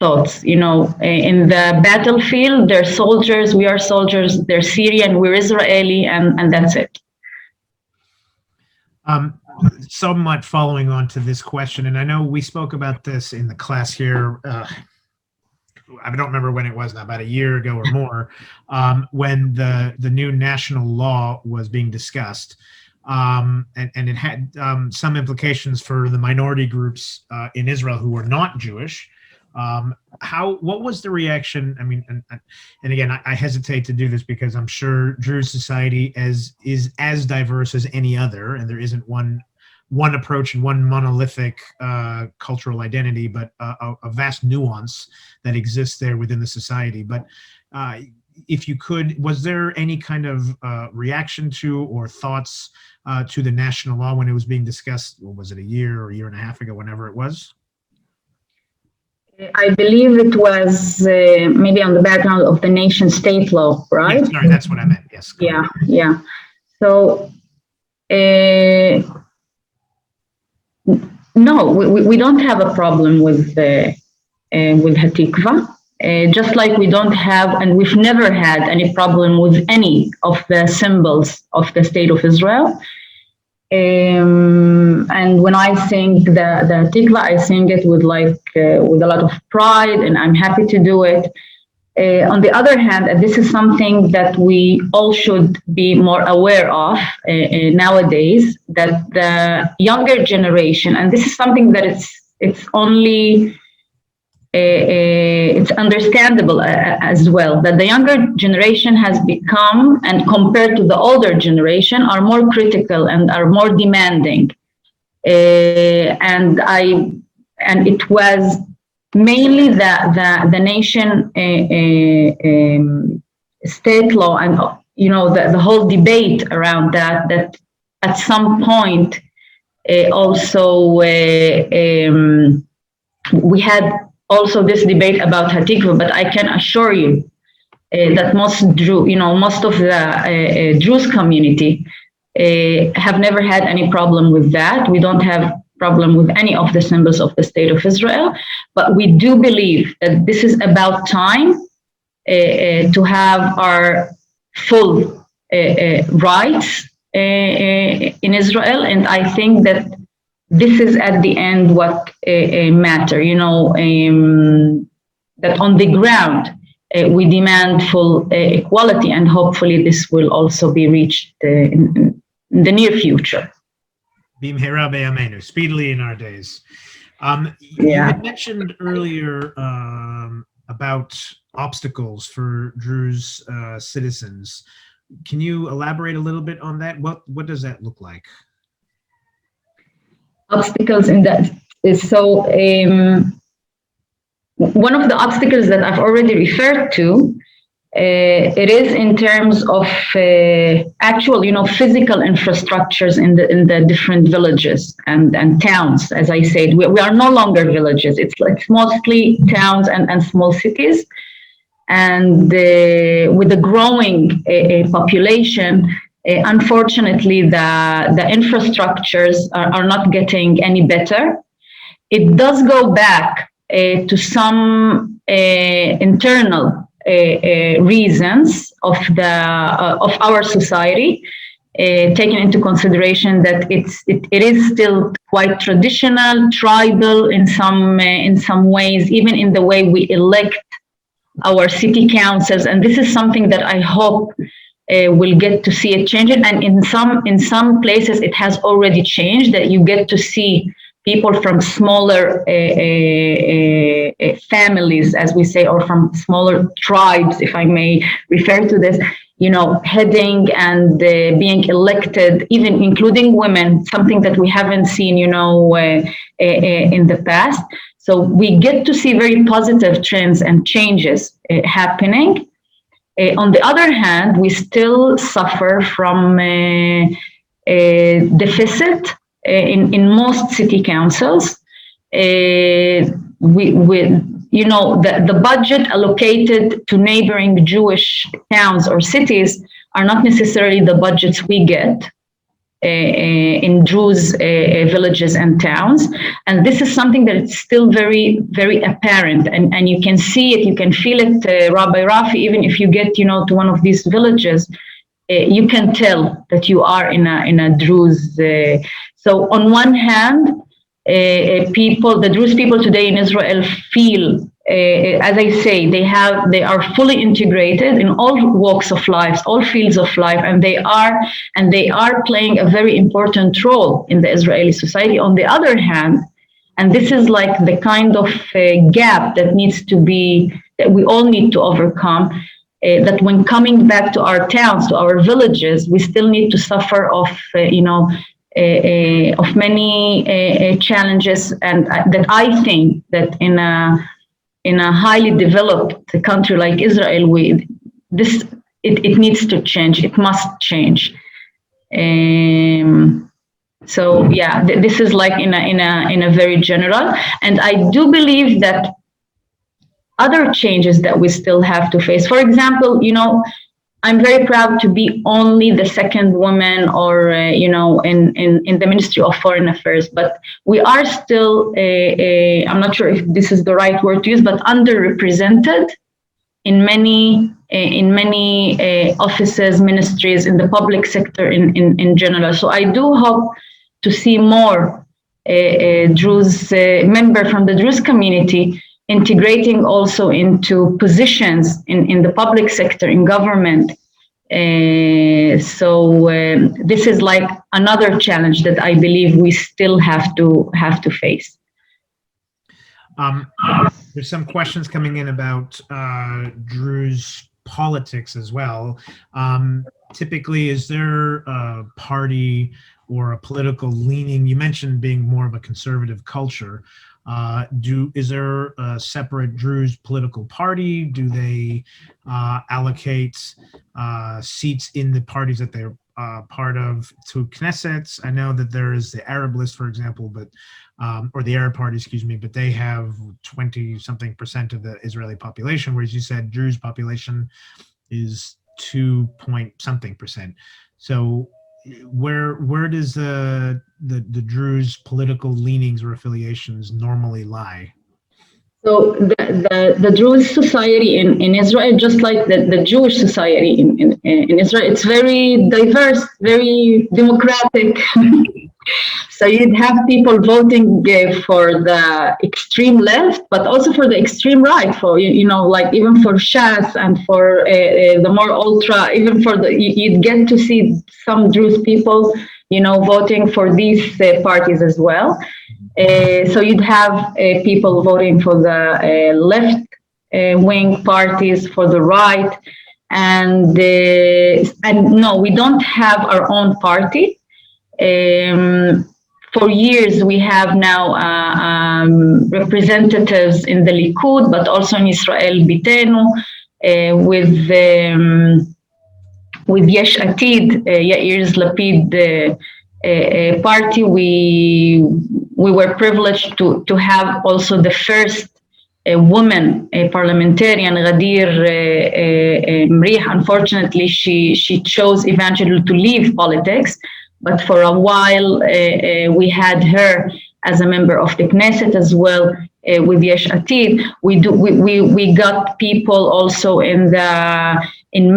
Speaker 2: thoughts. In the battlefield, they're soldiers, we are soldiers, they're Syrian, we're Israeli, and that's it.
Speaker 1: Somewhat following on to this question, and I know we spoke about this in the class here, I don't remember when it was now, about a year ago or more, when the new national law was being discussed. And it had some implications for the minority groups in Israel who were not Jewish. What was the reaction? I mean, and again, I hesitate to do this because I'm sure Druze society is as diverse as any other, and there isn't one approach and one monolithic cultural identity, but a vast nuance that exists there within the society. But if you could, was there any kind of reaction to or thoughts to the national law when it was being discussed? Or was it a year and a half ago, whenever it was?
Speaker 2: I believe it was maybe on the background of the nation state law, right?
Speaker 1: Yes, sorry, that's what I meant. Yes.
Speaker 2: Yeah. So, no, we don't have a problem with Hatikva, just like we don't have, and we've never had any problem with any of the symbols of the state of Israel. And when I sing the Hatikva, I sing it with a lot of pride, and I'm happy to do it. On the other hand, and this is something that we all should be more aware of nowadays, that the younger generation, and this is something that it's only it's understandable as well, that the younger generation has become, and compared to the older generation, are more critical and are more demanding. And it was mainly the nation state law, and the whole debate around that at some point also we had also this debate about Hatikva, but I can assure you that most of the Druze community have never had any problem with that. We don't have problem with any of the symbols of the state of Israel, but we do believe that this is about time to have our full rights in Israel, and I think that this is at the end what matter, that on the ground we demand full equality, and hopefully this will also be reached in the near future.
Speaker 1: B'mehera b'yameinu, speedily in our days. You had mentioned earlier about obstacles for Druze citizens Can you elaborate a little bit on that? What does that look like?
Speaker 2: Obstacles in that is one of the obstacles that I've already referred to. It is in terms of actual, physical infrastructures in the different villages and towns. As I said, we are no longer villages. It's mostly towns and small cities. And with the growing population, unfortunately, the infrastructures are not getting any better. It does go back to some internal reasons of our society, taking into consideration that it is still quite traditional, tribal in some ways, even in the way we elect our city councils, and this is something that I hope we'll get to see it changing. And in some places, it has already changed. That you get to see people from smaller families, as we say, or from smaller tribes, if I may refer to this, heading and being elected, even including women, something that we haven't seen, in the past. So we get to see very positive trends and changes happening. On the other hand, we still suffer from a deficit in most city councils. The budget allocated to neighboring Jewish towns or cities are not necessarily the budgets we get in Druze villages and towns. And this is something that is still very, very apparent. And you can see it, you can feel it, Rabbi Rafi, even if you get, to one of these villages, you can tell that you are in a Druze. So on one hand, the Druze people today in Israel feel, as I say, they are fully integrated in all walks of life, all fields of life, and they are playing a very important role in the Israeli society. On the other hand, and this is like the kind of gap that we all need to overcome, that when coming back to our towns, to our villages, we still need to suffer of many challenges, and that I think that in a highly developed country like Israel, it needs to change. It must change. So yeah, this is like in a very general, and I do believe that other changes that we still have to face. For example, I'm very proud to be only the second woman, or in the Ministry of Foreign Affairs. But we are still, I'm not sure if this is the right word to use, but underrepresented in many offices, ministries, in the public sector in general. So I do hope to see more Druze member from the Druze community integrating also into positions in the public sector, in government. So this is like another challenge that I believe we still have to face.
Speaker 1: There's some questions coming in about Druze politics as well. Typically, is there a party or a political leaning? You mentioned being more of a conservative culture. Is there a separate Druze political party? Do they allocate seats in the parties that they're part of to Knessets? I know that there is the Arab list, for example, but or the Arab Party, excuse me, but they have 20-something% of the Israeli population, whereas you said Druze population is 2-point-something%. So where does the Druze political leanings or affiliations normally lie?
Speaker 2: So the Druze society in Israel, just like the Jewish society in Israel, it's very diverse, very democratic. So you'd have people voting for the extreme left, but also for the extreme right, for like even for Shas and for the more ultra, even for you'd get to see some Druze people, voting for these parties as well. So you'd have people voting for the left wing parties, for the right, And no, we don't have our own party. For years, we have now representatives in the Likud, but also in Israel Bitenu, with Yesh Atid, Yair's Lapid party. We were privileged to have also the first woman parliamentarian, Ghadir Mrih. Unfortunately, she chose eventually to leave politics. But for a while, we had her as a member of the Knesset as well with Yesh Atid. We got people also in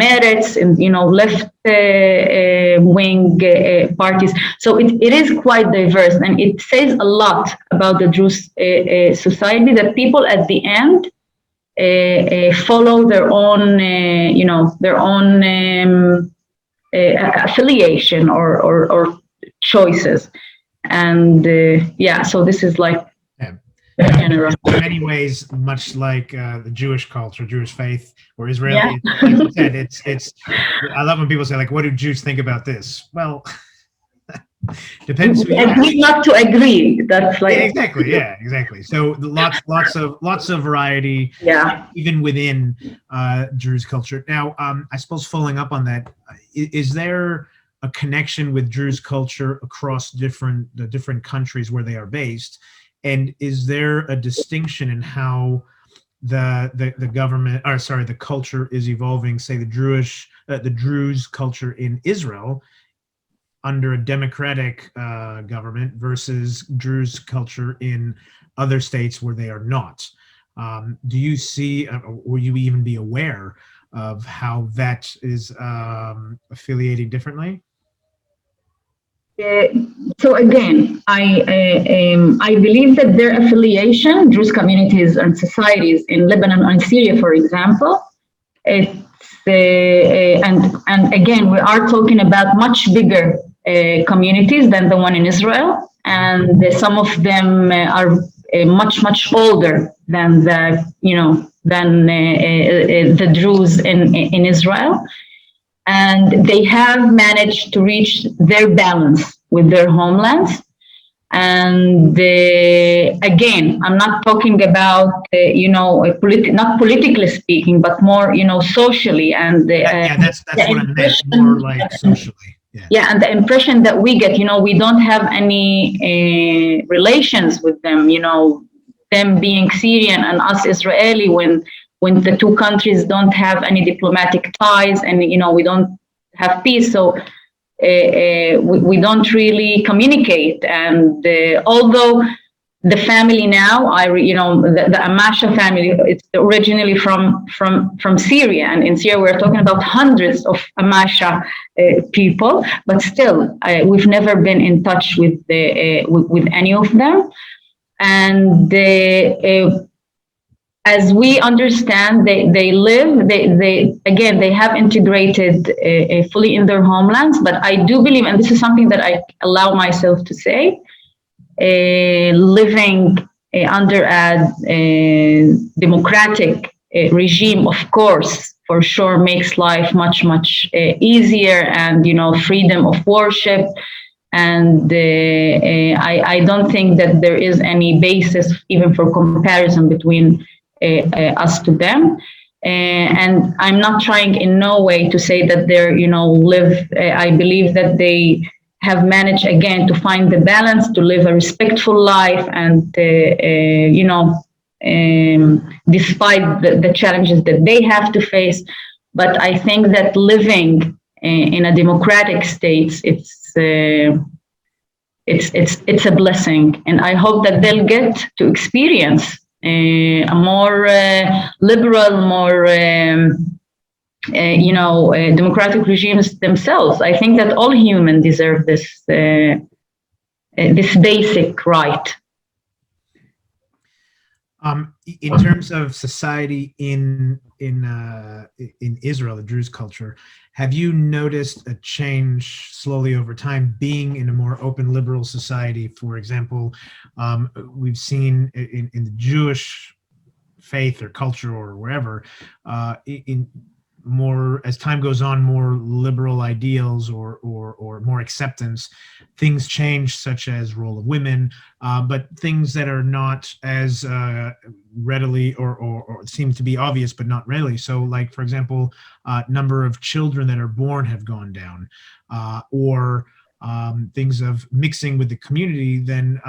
Speaker 2: Meretz, in left wing parties. So it is quite diverse, and it says a lot about the Jewish society that people at the end follow their own, affiliation or choices, and so this is like
Speaker 1: in many ways much like the Jewish culture, Jewish faith, or Israeli. Like you said, it's I love when people say, like, what do Jews think about this? Well, depends who you
Speaker 2: agree not to agree. That's like
Speaker 1: exactly. So lots of variety, even within Jewish culture. Now, I suppose following up on that, is there a connection with Jewish culture across the different countries where they are based? And is there a distinction in how the government, or sorry, the culture is evolving? Say the Druze culture in Israel under a democratic government versus Druze culture in other states where they are not. Do you see, or you even be aware of how that is affiliating differently?
Speaker 2: So again, I believe that their affiliation, Druze communities and societies in Lebanon and Syria, for example, and again, we are talking about much bigger communities than the one in Israel, and some of them are much older than the Druze in Israel. And they have managed to reach their balance with their homelands. And again, I'm not talking about, not politically speaking, but more, socially. And
Speaker 1: that's what I meant, more like socially.
Speaker 2: And the impression that we get, we don't have any relations with them, them being Syrian and us Israeli, when the two countries don't have any diplomatic ties, and we don't have peace, so we don't really communicate. And although the family now, the Amasha family, it's originally from Syria, and in Syria we're talking about hundreds of Amasha people, but still we've never been in touch with any of them. And as we understand, they have integrated fully in their homelands. But I do believe, and this is something that I allow myself to say, living under a democratic regime, of course, for sure, makes life much easier, and freedom of worship. And I don't think that there is any basis even for comparison between us to them. And I'm not trying in no way to say that they're, I believe that they have managed again to find the balance, to live a respectful life, and, despite the challenges that they have to face. But I think that living in a democratic state, it's a blessing. And I hope that they'll get to experience a more liberal, more democratic regimes themselves. I think that all humans deserve this basic right.
Speaker 1: In terms of society in Israel, the Druze culture, have you noticed a change slowly over time, being in a more open, liberal society? For example, we've seen in the Jewish faith or culture or wherever, in more as time goes on, more liberal ideals or more acceptance, things change, such as role of women, but things that are not as readily or seem to be obvious but not readily. So, like for example, number of children that are born have gone down, or things of mixing with the community, then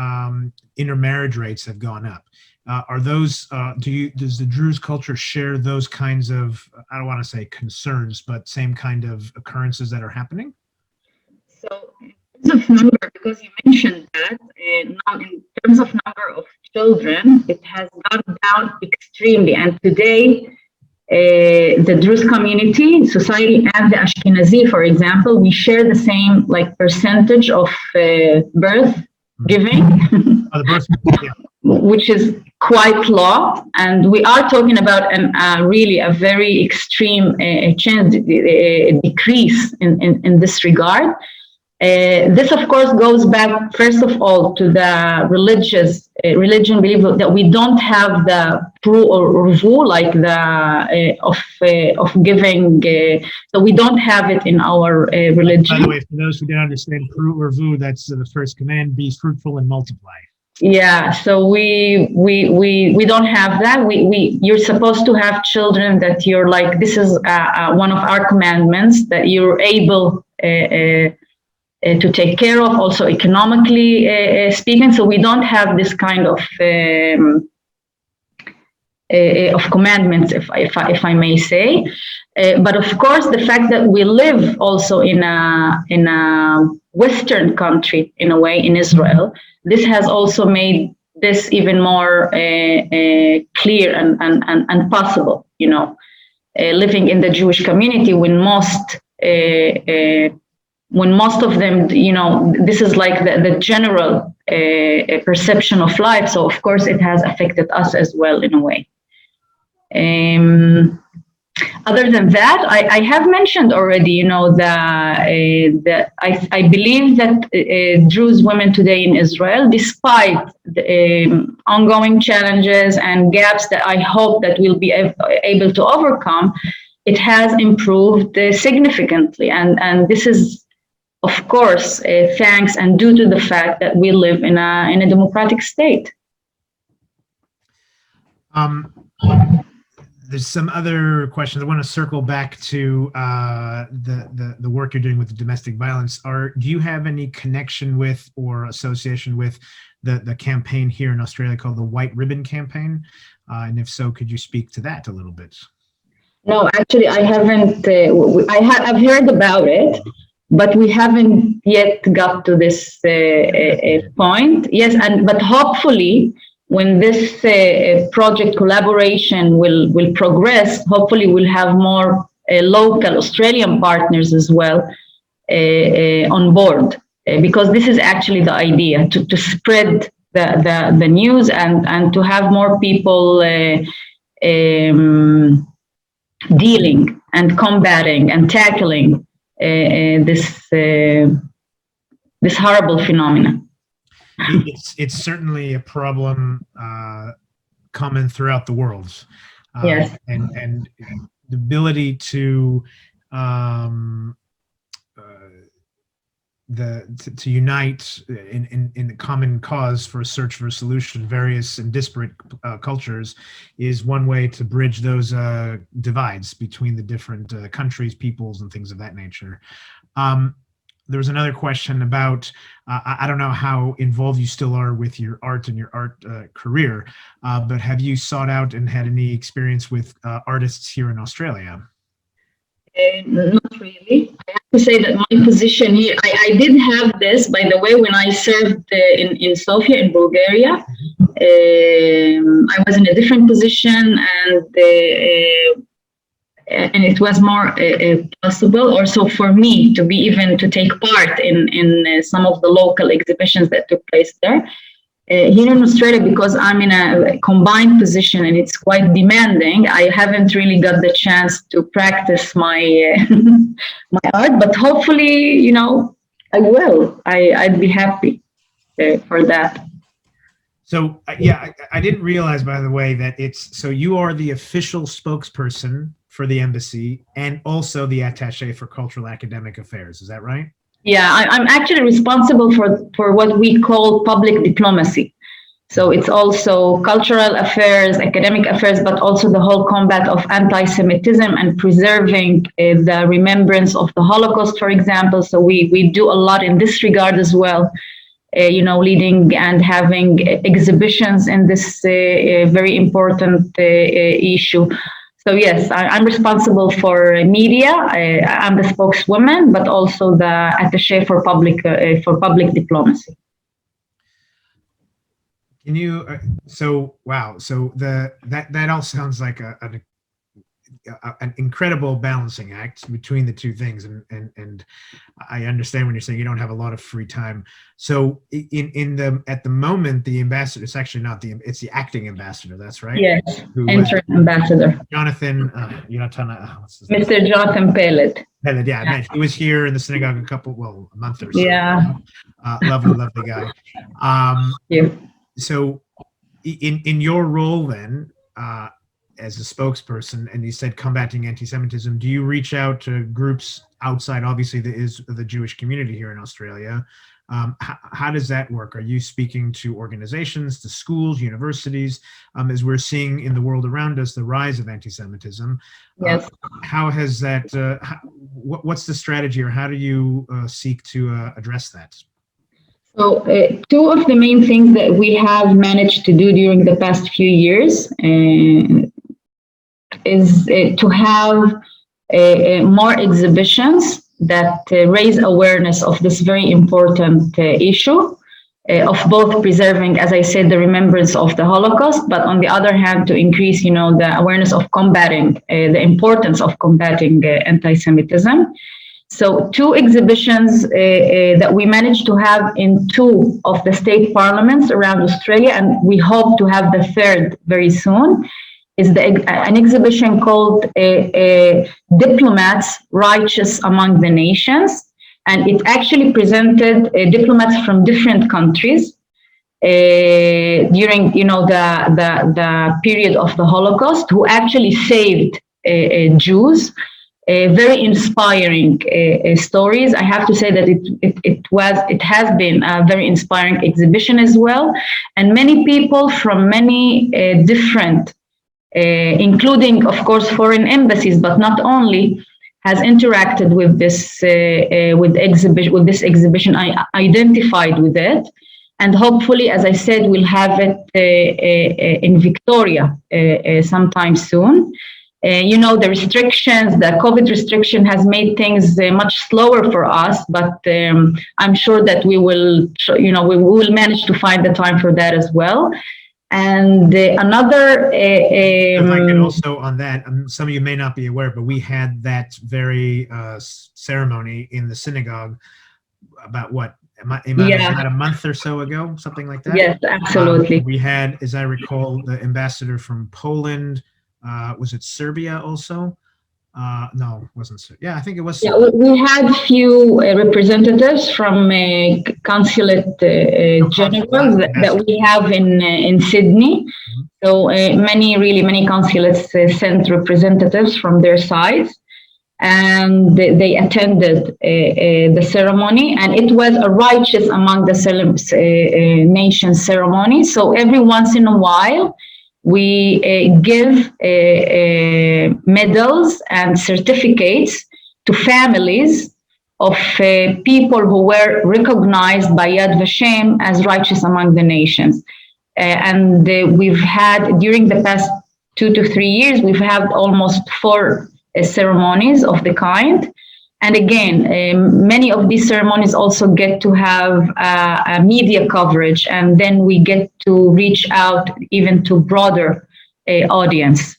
Speaker 1: intermarriage rates have gone up. Are those, does the Druze culture share those kinds of, I don't want to say concerns, but same kind of occurrences that are happening?
Speaker 2: So in terms of number, because you mentioned that, now in terms of number of children, it has gone down extremely. And today, the Druze community, society, and the Ashkenazi, for example, we share the same like percentage of birth giving,
Speaker 1: The birth, yeah.
Speaker 2: which is quite low. And we are talking about really a very extreme change, decrease in this regard. This, of course, goes back, first of all, to the religion belief that we don't have the pru or urvu, like the of giving. So we don't have it in our religion.
Speaker 1: By the way, for those who didn't understand pru urvu, that's the first command: be fruitful and multiply.
Speaker 2: Yeah, so we don't have that. You're supposed to have children that you're like, this is one of our commandments, that you're able to take care of, also economically speaking. So we don't have this kind of commandments, if I may say. But of course, the fact that we live also in a Western country, in a way, in Israel, this has also made this even more clear and possible. You know, living in the Jewish community, when most of them, you know, this is like the general perception of life. So of course, it has affected us as well in a way. Other than that, I have mentioned already, you know, I believe that Druze women today in Israel, despite the ongoing challenges and gaps that I hope that we'll be able to overcome, it has improved significantly. And this is, of course, thanks and due to the fact that we live in a democratic state.
Speaker 1: There's some other questions. I want to circle back to the work you're doing with the domestic violence. Do you have any connection with or association with the campaign here in Australia called the White Ribbon Campaign? And if so, could you speak to that a little bit? No,
Speaker 2: actually, I haven't. I've heard about it, but we haven't yet got to this point. Yes, but hopefully, when this project collaboration will progress, hopefully we'll have more local Australian partners as well on board, because this is actually the idea, to spread the news and to have more people dealing and combating and tackling this horrible phenomenon.
Speaker 1: It's certainly a problem common throughout the world.
Speaker 2: Yes.
Speaker 1: And the ability to to unite in the common cause for a search for a solution, various and disparate cultures, is one way to bridge those divides between the different countries, peoples, and things of that nature. There was another question about, I don't know how involved you still are with your art and your art career, but have you sought out and had any experience with artists here in Australia?
Speaker 2: Not really. I have to say that my position here, I did have this, by the way, when I served in Sofia, in Bulgaria. I was in a different position, and it was more possible also for me to be even to take part in some of the local exhibitions that took place there. Here in Australia, because I'm in a combined position and it's quite demanding, I haven't really got the chance to practice my my art, but hopefully, you know, I will. I'd be happy for that.
Speaker 1: So yeah, I didn't realize, by the way, that so you are the official spokesperson for the embassy and also the attaché for cultural academic affairs. Is that right?
Speaker 2: Yeah, I'm actually responsible for what we call public diplomacy. So it's also cultural affairs, academic affairs, but also the whole combat of anti-Semitism and preserving the remembrance of the Holocaust, for example. So we do a lot in this regard as well, leading and having exhibitions in this very important issue. So yes, I'm responsible for media. I'm the spokeswoman, but also the attaché for public diplomacy.
Speaker 1: Can you? So wow. So that all sounds like an incredible balancing act between the two things, and I understand when you're saying you don't have a lot of free time. So at the moment, the ambassador, it's actually not it's the acting ambassador. That's right.
Speaker 2: Yes, interim ambassador.
Speaker 1: Jonathan,
Speaker 2: Mr. Jonathan Pellet.
Speaker 1: Pellet, yeah, man, he was here in the synagogue a month or so.
Speaker 2: Yeah.
Speaker 1: Lovely guy.
Speaker 2: Yeah.
Speaker 1: So in your role then, as a spokesperson, and you said combating anti-Semitism, do you reach out to groups outside, obviously, the Jewish community here in Australia? How does that work? Are you speaking to organizations, to schools, universities, as we're seeing in the world around us, the rise of anti-Semitism?
Speaker 2: Yes.
Speaker 1: How has that, what's the strategy, or how do you seek to address that?
Speaker 2: So two of the main things that we have managed to do during the past few years is to have more exhibitions that raise awareness of this very important issue of both preserving, as I said, the remembrance of the Holocaust, but on the other hand, to increase, the awareness of combating, the importance of combating anti-Semitism. So two exhibitions that we managed to have in two of the state parliaments around Australia, and we hope to have the third very soon, is an exhibition called Diplomats Righteous Among the Nations. And it actually presented diplomats from different countries during, the period of the Holocaust, who actually saved Jews. Very inspiring stories. I have to say that it has been a very inspiring exhibition as well, and many people from many different, including of course foreign embassies, but not only, has interacted with this this exhibition. I identified with it, and hopefully, as I said, we'll have it in Victoria sometime soon. The restrictions, the COVID restriction has made things much slower for us, but I'm sure that we will manage to find the time for that as well. And another...
Speaker 1: if I could also on that, some of you may not be aware, but we had that very ceremony in the synagogue about what? About a month or so ago, something like that?
Speaker 2: Yes, absolutely.
Speaker 1: We had, as I recall, the ambassador from Poland. Was it Serbia also? No, it wasn't Serbia. Yeah, I think it was Serbia.
Speaker 2: Yeah, we had few representatives from Consulate General that we have in Sydney. Mm-hmm. So many consulates sent representatives from their sides, and they attended the ceremony, and it was a righteous among the nation ceremony. So every once in a while, we give medals and certificates to families of people who were recognized by Yad Vashem as righteous among the nations. And we've had, during the past 2 to 3 years, we've had almost 4 ceremonies of the kind. And again, many of these ceremonies also get to have a media coverage, and then we get to reach out even to broader audience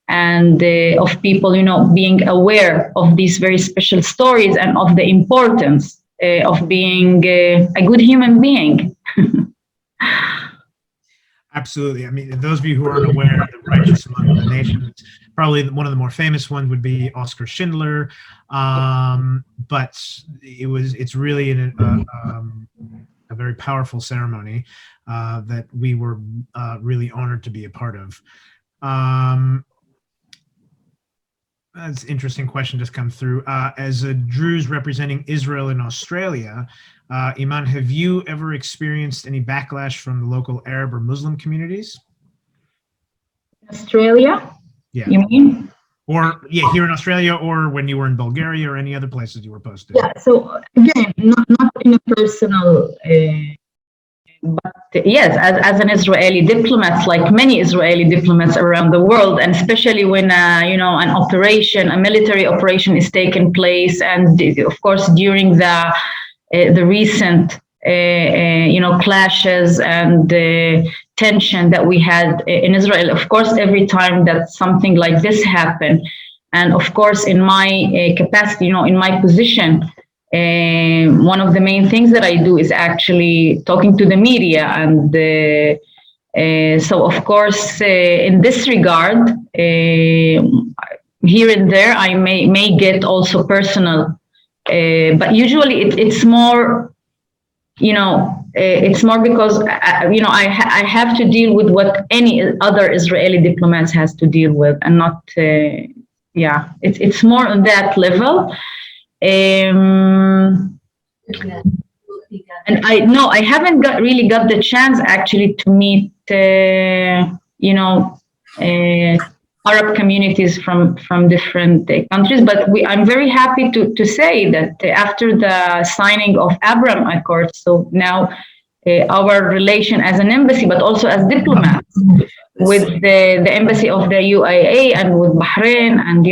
Speaker 2: and of people, being aware of these very special stories and of the importance of being a good human being.
Speaker 1: Absolutely. I mean, those of you who aren't aware of the righteous among the nations, probably one of the more famous ones would be Oskar Schindler. But it's really a very powerful ceremony that we were really honored to be a part of. That's an interesting question just come through. As a Druze representing Israel in Australia, Eman, have you ever experienced any backlash from the local Arab or Muslim communities?
Speaker 2: Australia?
Speaker 1: Yeah.
Speaker 2: You mean?
Speaker 1: Or here in Australia, or when you were in Bulgaria, or any other places you were posted?
Speaker 2: Yeah. So again, not in a personal. But yes, as an Israeli diplomat, like many Israeli diplomats around the world, and especially when an operation, a military operation, is taking place, and of course during the recent clashes and tension that we had in Israel. Of course, every time that something like this happened, and of course in my capacity, in my position. One of the main things that I do is actually talking to the media, and so of course in this regard, here and there I may get also personal, but usually it's more, it's more because I have to deal with what any other Israeli diplomats has to deal with, and not it's more on that level. And I haven't really got the chance actually to meet Arab communities from different countries, but I'm very happy to say that after the signing of Abraham Accords, so now our relation as an embassy, but also as diplomats, with the embassy of the UAE and with Bahrain and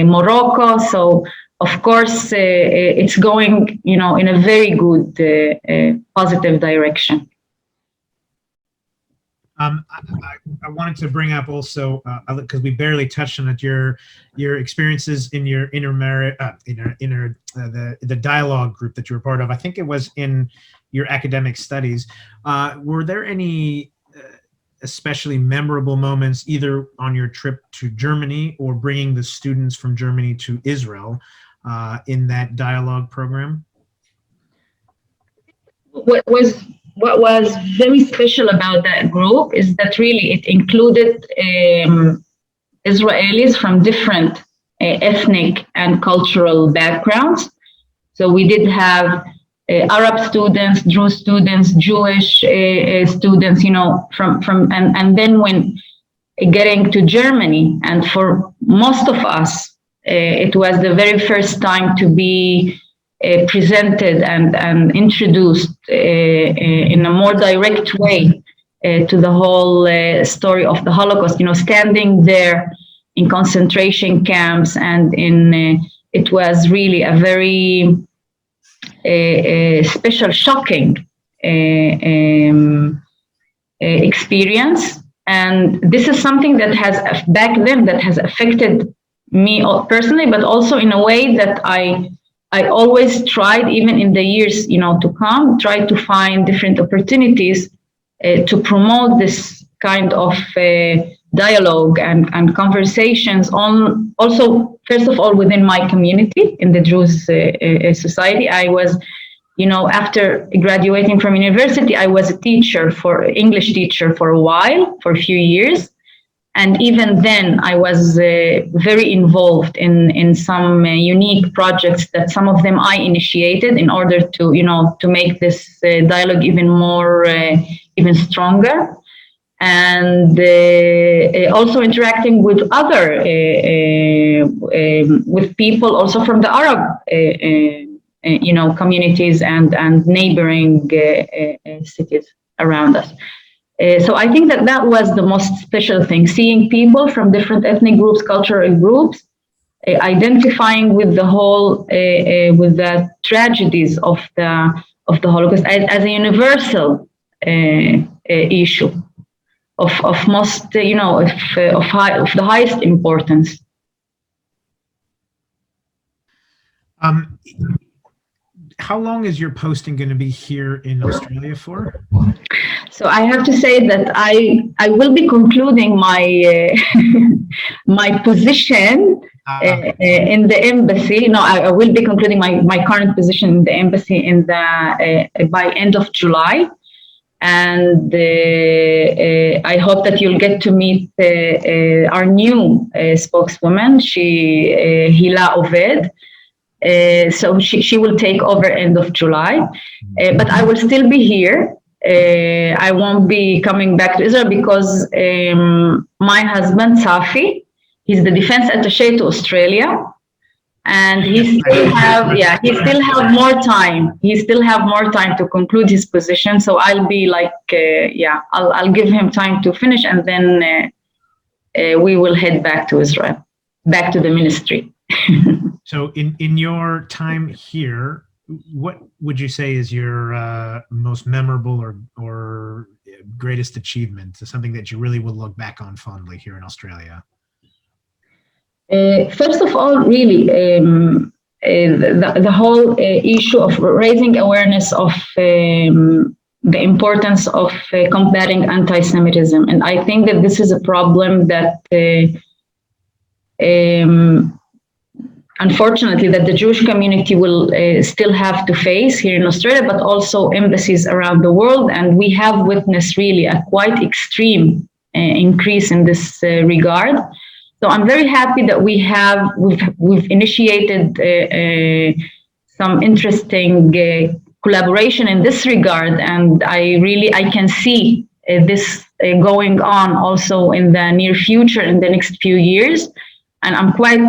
Speaker 2: Morocco. So of course it's going in a very good positive direction.
Speaker 1: I wanted to bring up also, because we barely touched on it, your experiences in your the dialogue group that you were part of. I think it was in your academic studies. Were there any especially memorable moments, either on your trip to Germany or bringing the students from Germany to Israel in that dialogue program?
Speaker 2: What was very special about that group is that really it included Israelis from different ethnic and cultural backgrounds. So we did have Arab students, Druze students, Jewish students, and then when getting to Germany, and for most of us, it was the very first time to be presented and introduced in a more direct way to the whole story of the Holocaust. Standing there in concentration camps, and it was really a very special, shocking experience. And this is something that has affected me personally, but also in a way that I always tried, even in the years to come, try to find different opportunities to promote this kind of dialogue and conversations on, also first of all within my community in the Druze society. I was, after graduating from university, I was a English teacher for a while, for a few years. And even then, I was very involved in some unique projects that some of them I initiated in order to, to make this dialogue even more, even stronger. And also interacting with other, with people also from the Arab, communities and neighboring cities around us. So I think that was the most special thing, seeing people from different ethnic groups, cultural groups, identifying with the whole, with the tragedies of the Holocaust as a universal issue of most, of the highest importance.
Speaker 1: How long is your posting going to be here in Australia for?
Speaker 2: So I have to say that I will be concluding my my position in the embassy. No, I will be concluding my current position in the embassy by end of July. And I hope that you'll get to meet our new spokeswoman, Hila Oved. So she will take over end of July, but I will still be here. I won't be coming back to Israel because my husband Safi, he's the defense attaché to Australia, and he still have more time. He still have more time to conclude his position. So I'll be like, I'll give him time to finish, and then we will head back to Israel, back to the ministry.
Speaker 1: So in your time here, what would you say is your most memorable or greatest achievement, something that you really will look back on fondly here in Australia?
Speaker 2: First of all, really, the whole issue of raising awareness of the importance of combating anti-Semitism. And I think that this is a problem that unfortunately, that the Jewish community will still have to face here in Australia, but also embassies around the world. And we have witnessed really a quite extreme increase in this regard. So I'm very happy that we've initiated some interesting collaboration in this regard, and I can see this going on also in the near future, in the next few years, and I'm quite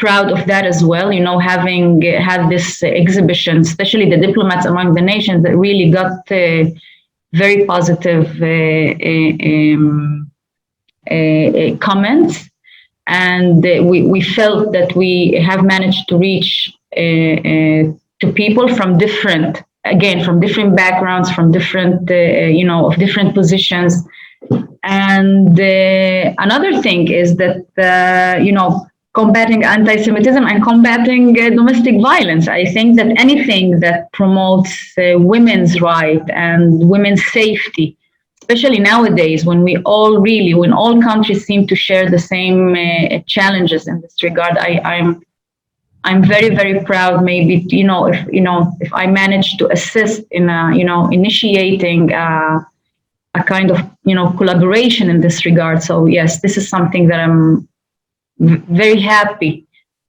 Speaker 2: proud of that as well, having had this exhibition, especially the diplomats among the nations that really got very positive comments. And we felt that we have managed to reach to people from different backgrounds, from different, of different positions. And another thing is that, combating anti-Semitism and combating domestic violence. I think that anything that promotes women's rights and women's safety, especially nowadays when when all countries seem to share the same challenges in this regard, I'm very, very proud. Maybe if I manage to assist in initiating a kind of collaboration in this regard. So yes, this is something that I'm very happy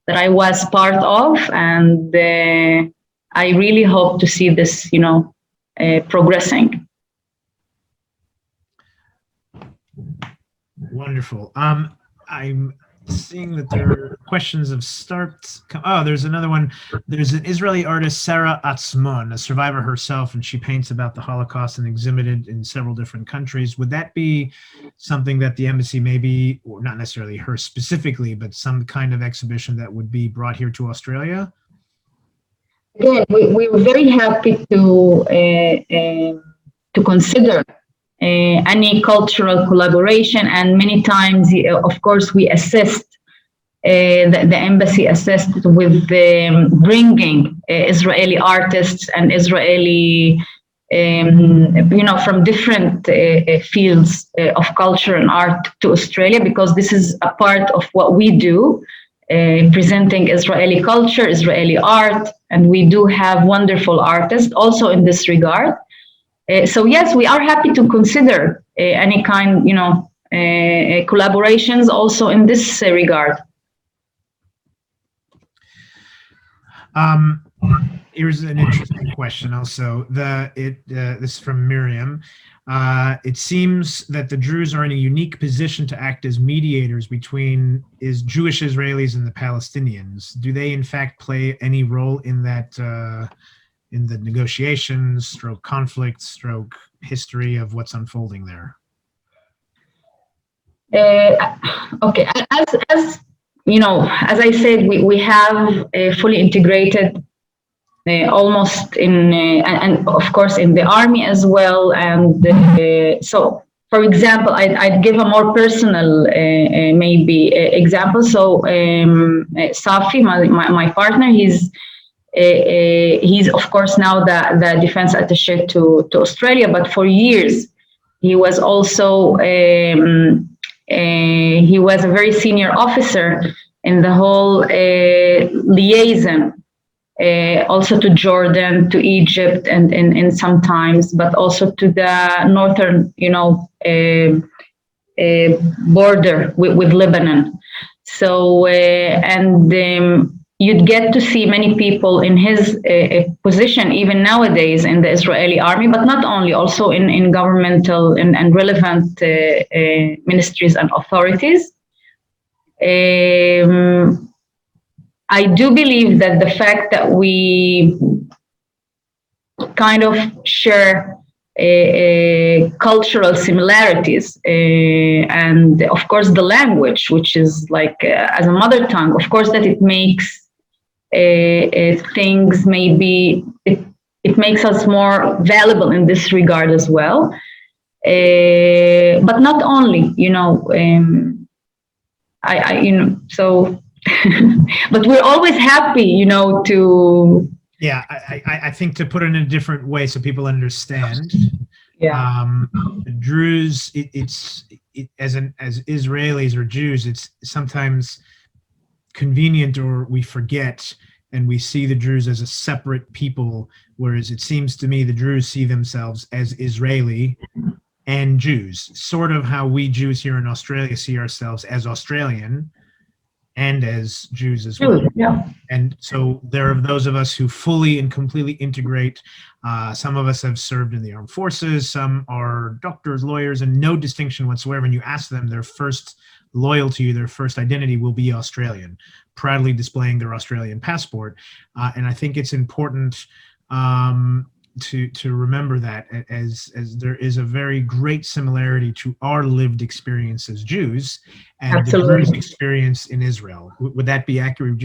Speaker 2: that I was part of, and I really hope to see this, progressing.
Speaker 1: Wonderful. I'm seeing that there are questions of start. Oh, there's another one. There's an Israeli artist, Sarah Atzmon, a survivor herself, and she paints about the Holocaust and exhibited in several different countries. Would that be something that the embassy maybe, or not necessarily her specifically, but some kind of exhibition that would be brought here to Australia?
Speaker 2: Again, we were very happy to consider any cultural collaboration, and many times, of course, we assist. The embassy assisted with bringing Israeli artists and Israeli, from different fields of culture and art to Australia, because this is a part of what we do, presenting Israeli culture, Israeli art, and we do have wonderful artists also in this regard. So yes, we are happy to consider any kind, collaborations also in this regard.
Speaker 1: Here's an interesting question also. This is from Miriam. It seems that the Druze are in a unique position to act as mediators between Jewish Israelis and the Palestinians. Do they in fact play any role in that, in the negotiations, stroke conflict, stroke history of what's unfolding there?
Speaker 2: Okay, as I said, we have fully integrated almost in, and of course in the army as well. And so, for example, I'd give a more personal example. So Safi, my partner, he's of course now the defense attaché to Australia, but for years he was also he was a very senior officer in the whole liaison also to Jordan, to Egypt, and sometimes, but also to the northern, border with Lebanon. So, you'd get to see many people in his position, even nowadays in the Israeli army, but not only, also in governmental and relevant ministries and authorities. I do believe that the fact that we kind of share cultural similarities and of course the language, which is like as a mother tongue, of course that it makes things, maybe it makes us more valuable in this regard as well. But not only, so but we're always happy, to.
Speaker 1: Yeah, I think to put it in a different way so people understand.
Speaker 2: Yeah.
Speaker 1: Druze, as Israelis or Jews, it's sometimes convenient, or we forget and we see the Druze as a separate people, whereas it seems to me the Druze see themselves as Israeli and Jews, sort of how we Jews here in Australia see ourselves as Australian and as Jews as well.
Speaker 2: Yeah.
Speaker 1: And so there are those of us who fully and completely integrate. Some of us have served in the armed forces, some are doctors, lawyers, and no distinction whatsoever. And you ask them, their first loyalty, their first identity will be Australian, proudly displaying their Australian passport. And I think it's important to remember that, as there is a very great similarity to our lived experience as Jews and
Speaker 2: Absolutely.
Speaker 1: the Jews' experience in Israel. Would that be accurate?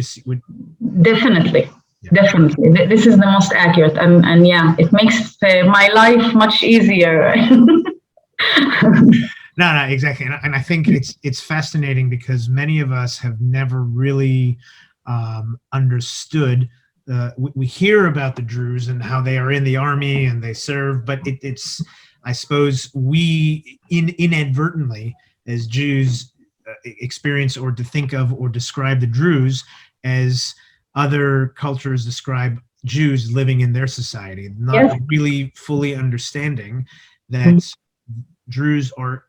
Speaker 2: Definitely.
Speaker 1: Yeah.
Speaker 2: Definitely. This is the most accurate. And yeah, it makes my life much easier.
Speaker 1: No, exactly. And I think it's fascinating because many of us have never really understood. We hear about the Druze and how they are in the army and they serve, but it's I suppose we inadvertently as Jews experience or to think of or describe the Druze as other cultures describe Jews living in their society, not really fully understanding that Druze are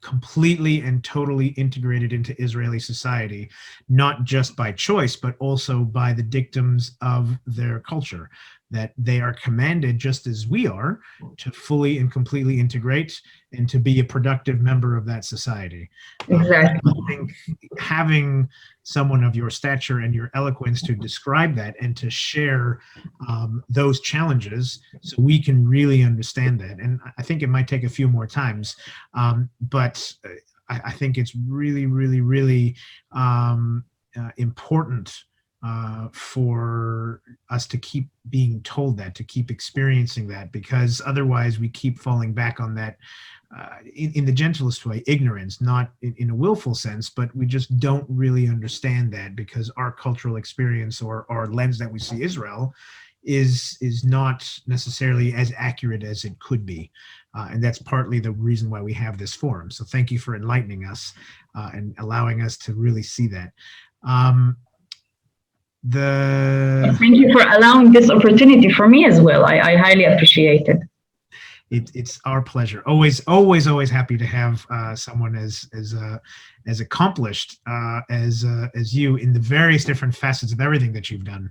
Speaker 1: completely and totally integrated into Israeli society, not just by choice, but also by the dictums of their culture, that they are commanded, just as we are, to fully and completely integrate and to be a productive member of that society.
Speaker 2: Exactly.
Speaker 1: I think having someone of your stature and your eloquence to describe that and to share those challenges so we can really understand that. And I think it might take a few more times, but I think it's really, really, really important for us to keep being told that, to keep experiencing that, because otherwise we keep falling back on that in the gentlest way, ignorance, not in a willful sense, but we just don't really understand that because our cultural experience or our lens that we see Israel is not necessarily as accurate as it could be. And that's partly the reason why we have this forum. So thank you for enlightening us and allowing us to really see that.
Speaker 2: Thank you for allowing this opportunity for me as well. I highly appreciate it.
Speaker 1: It's our pleasure. Always happy to have someone as accomplished as you in the various different facets of everything that you've done,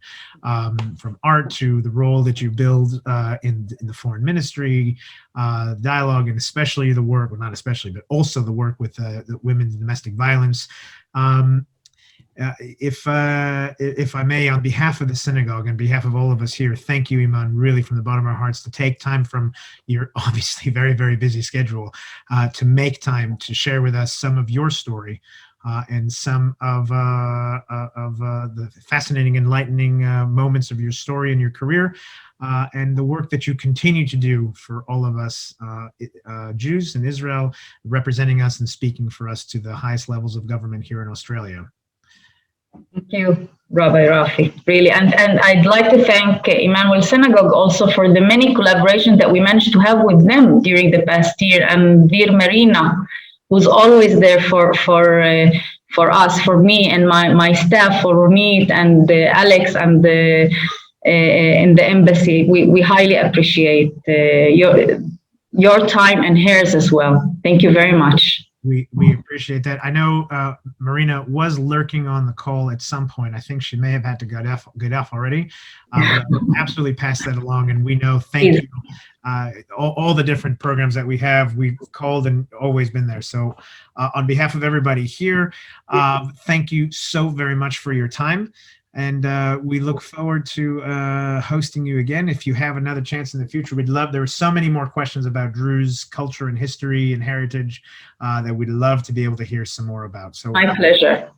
Speaker 1: from art to the role that you build in the foreign ministry, dialogue, and especially the work, well, not especially, but also the work with the women's domestic violence. If I may, on behalf of the synagogue and behalf of all of us here, thank you, Eman, really from the bottom of our hearts, to take time from your obviously very, very busy schedule to make time to share with us some of your story and some of the fascinating, enlightening moments of your story and your career and the work that you continue to do for all of us Jews in Israel, representing us and speaking for us to the highest levels of government here in Australia.
Speaker 2: Thank you, Rabbi Rafi, really. And I'd like to thank Emanuel Synagogue also for the many collaborations that we managed to have with them during the past year, and Vir Marina, who's always there for for us, for me and my staff, for Ronit and Alex and in the embassy. We highly appreciate your time and hers as well. Thank you very much.
Speaker 1: We appreciate that. I know Marina was lurking on the call at some point. I think she may have had to get off already. But absolutely pass that along, and we know. Thank you. All the different programs that we have, we've called and always been there. So on behalf of everybody here, thank you so very much for your time. And we look forward to hosting you again. If you have another chance in the future, we'd love, there are so many more questions about Druze culture and history and heritage that we'd love to be able to hear some more about. So
Speaker 2: my pleasure.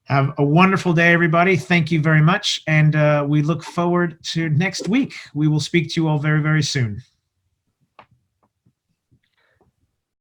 Speaker 1: Have a wonderful day, everybody. Thank you very much. And we look forward to next week. We will speak to you all very, very soon.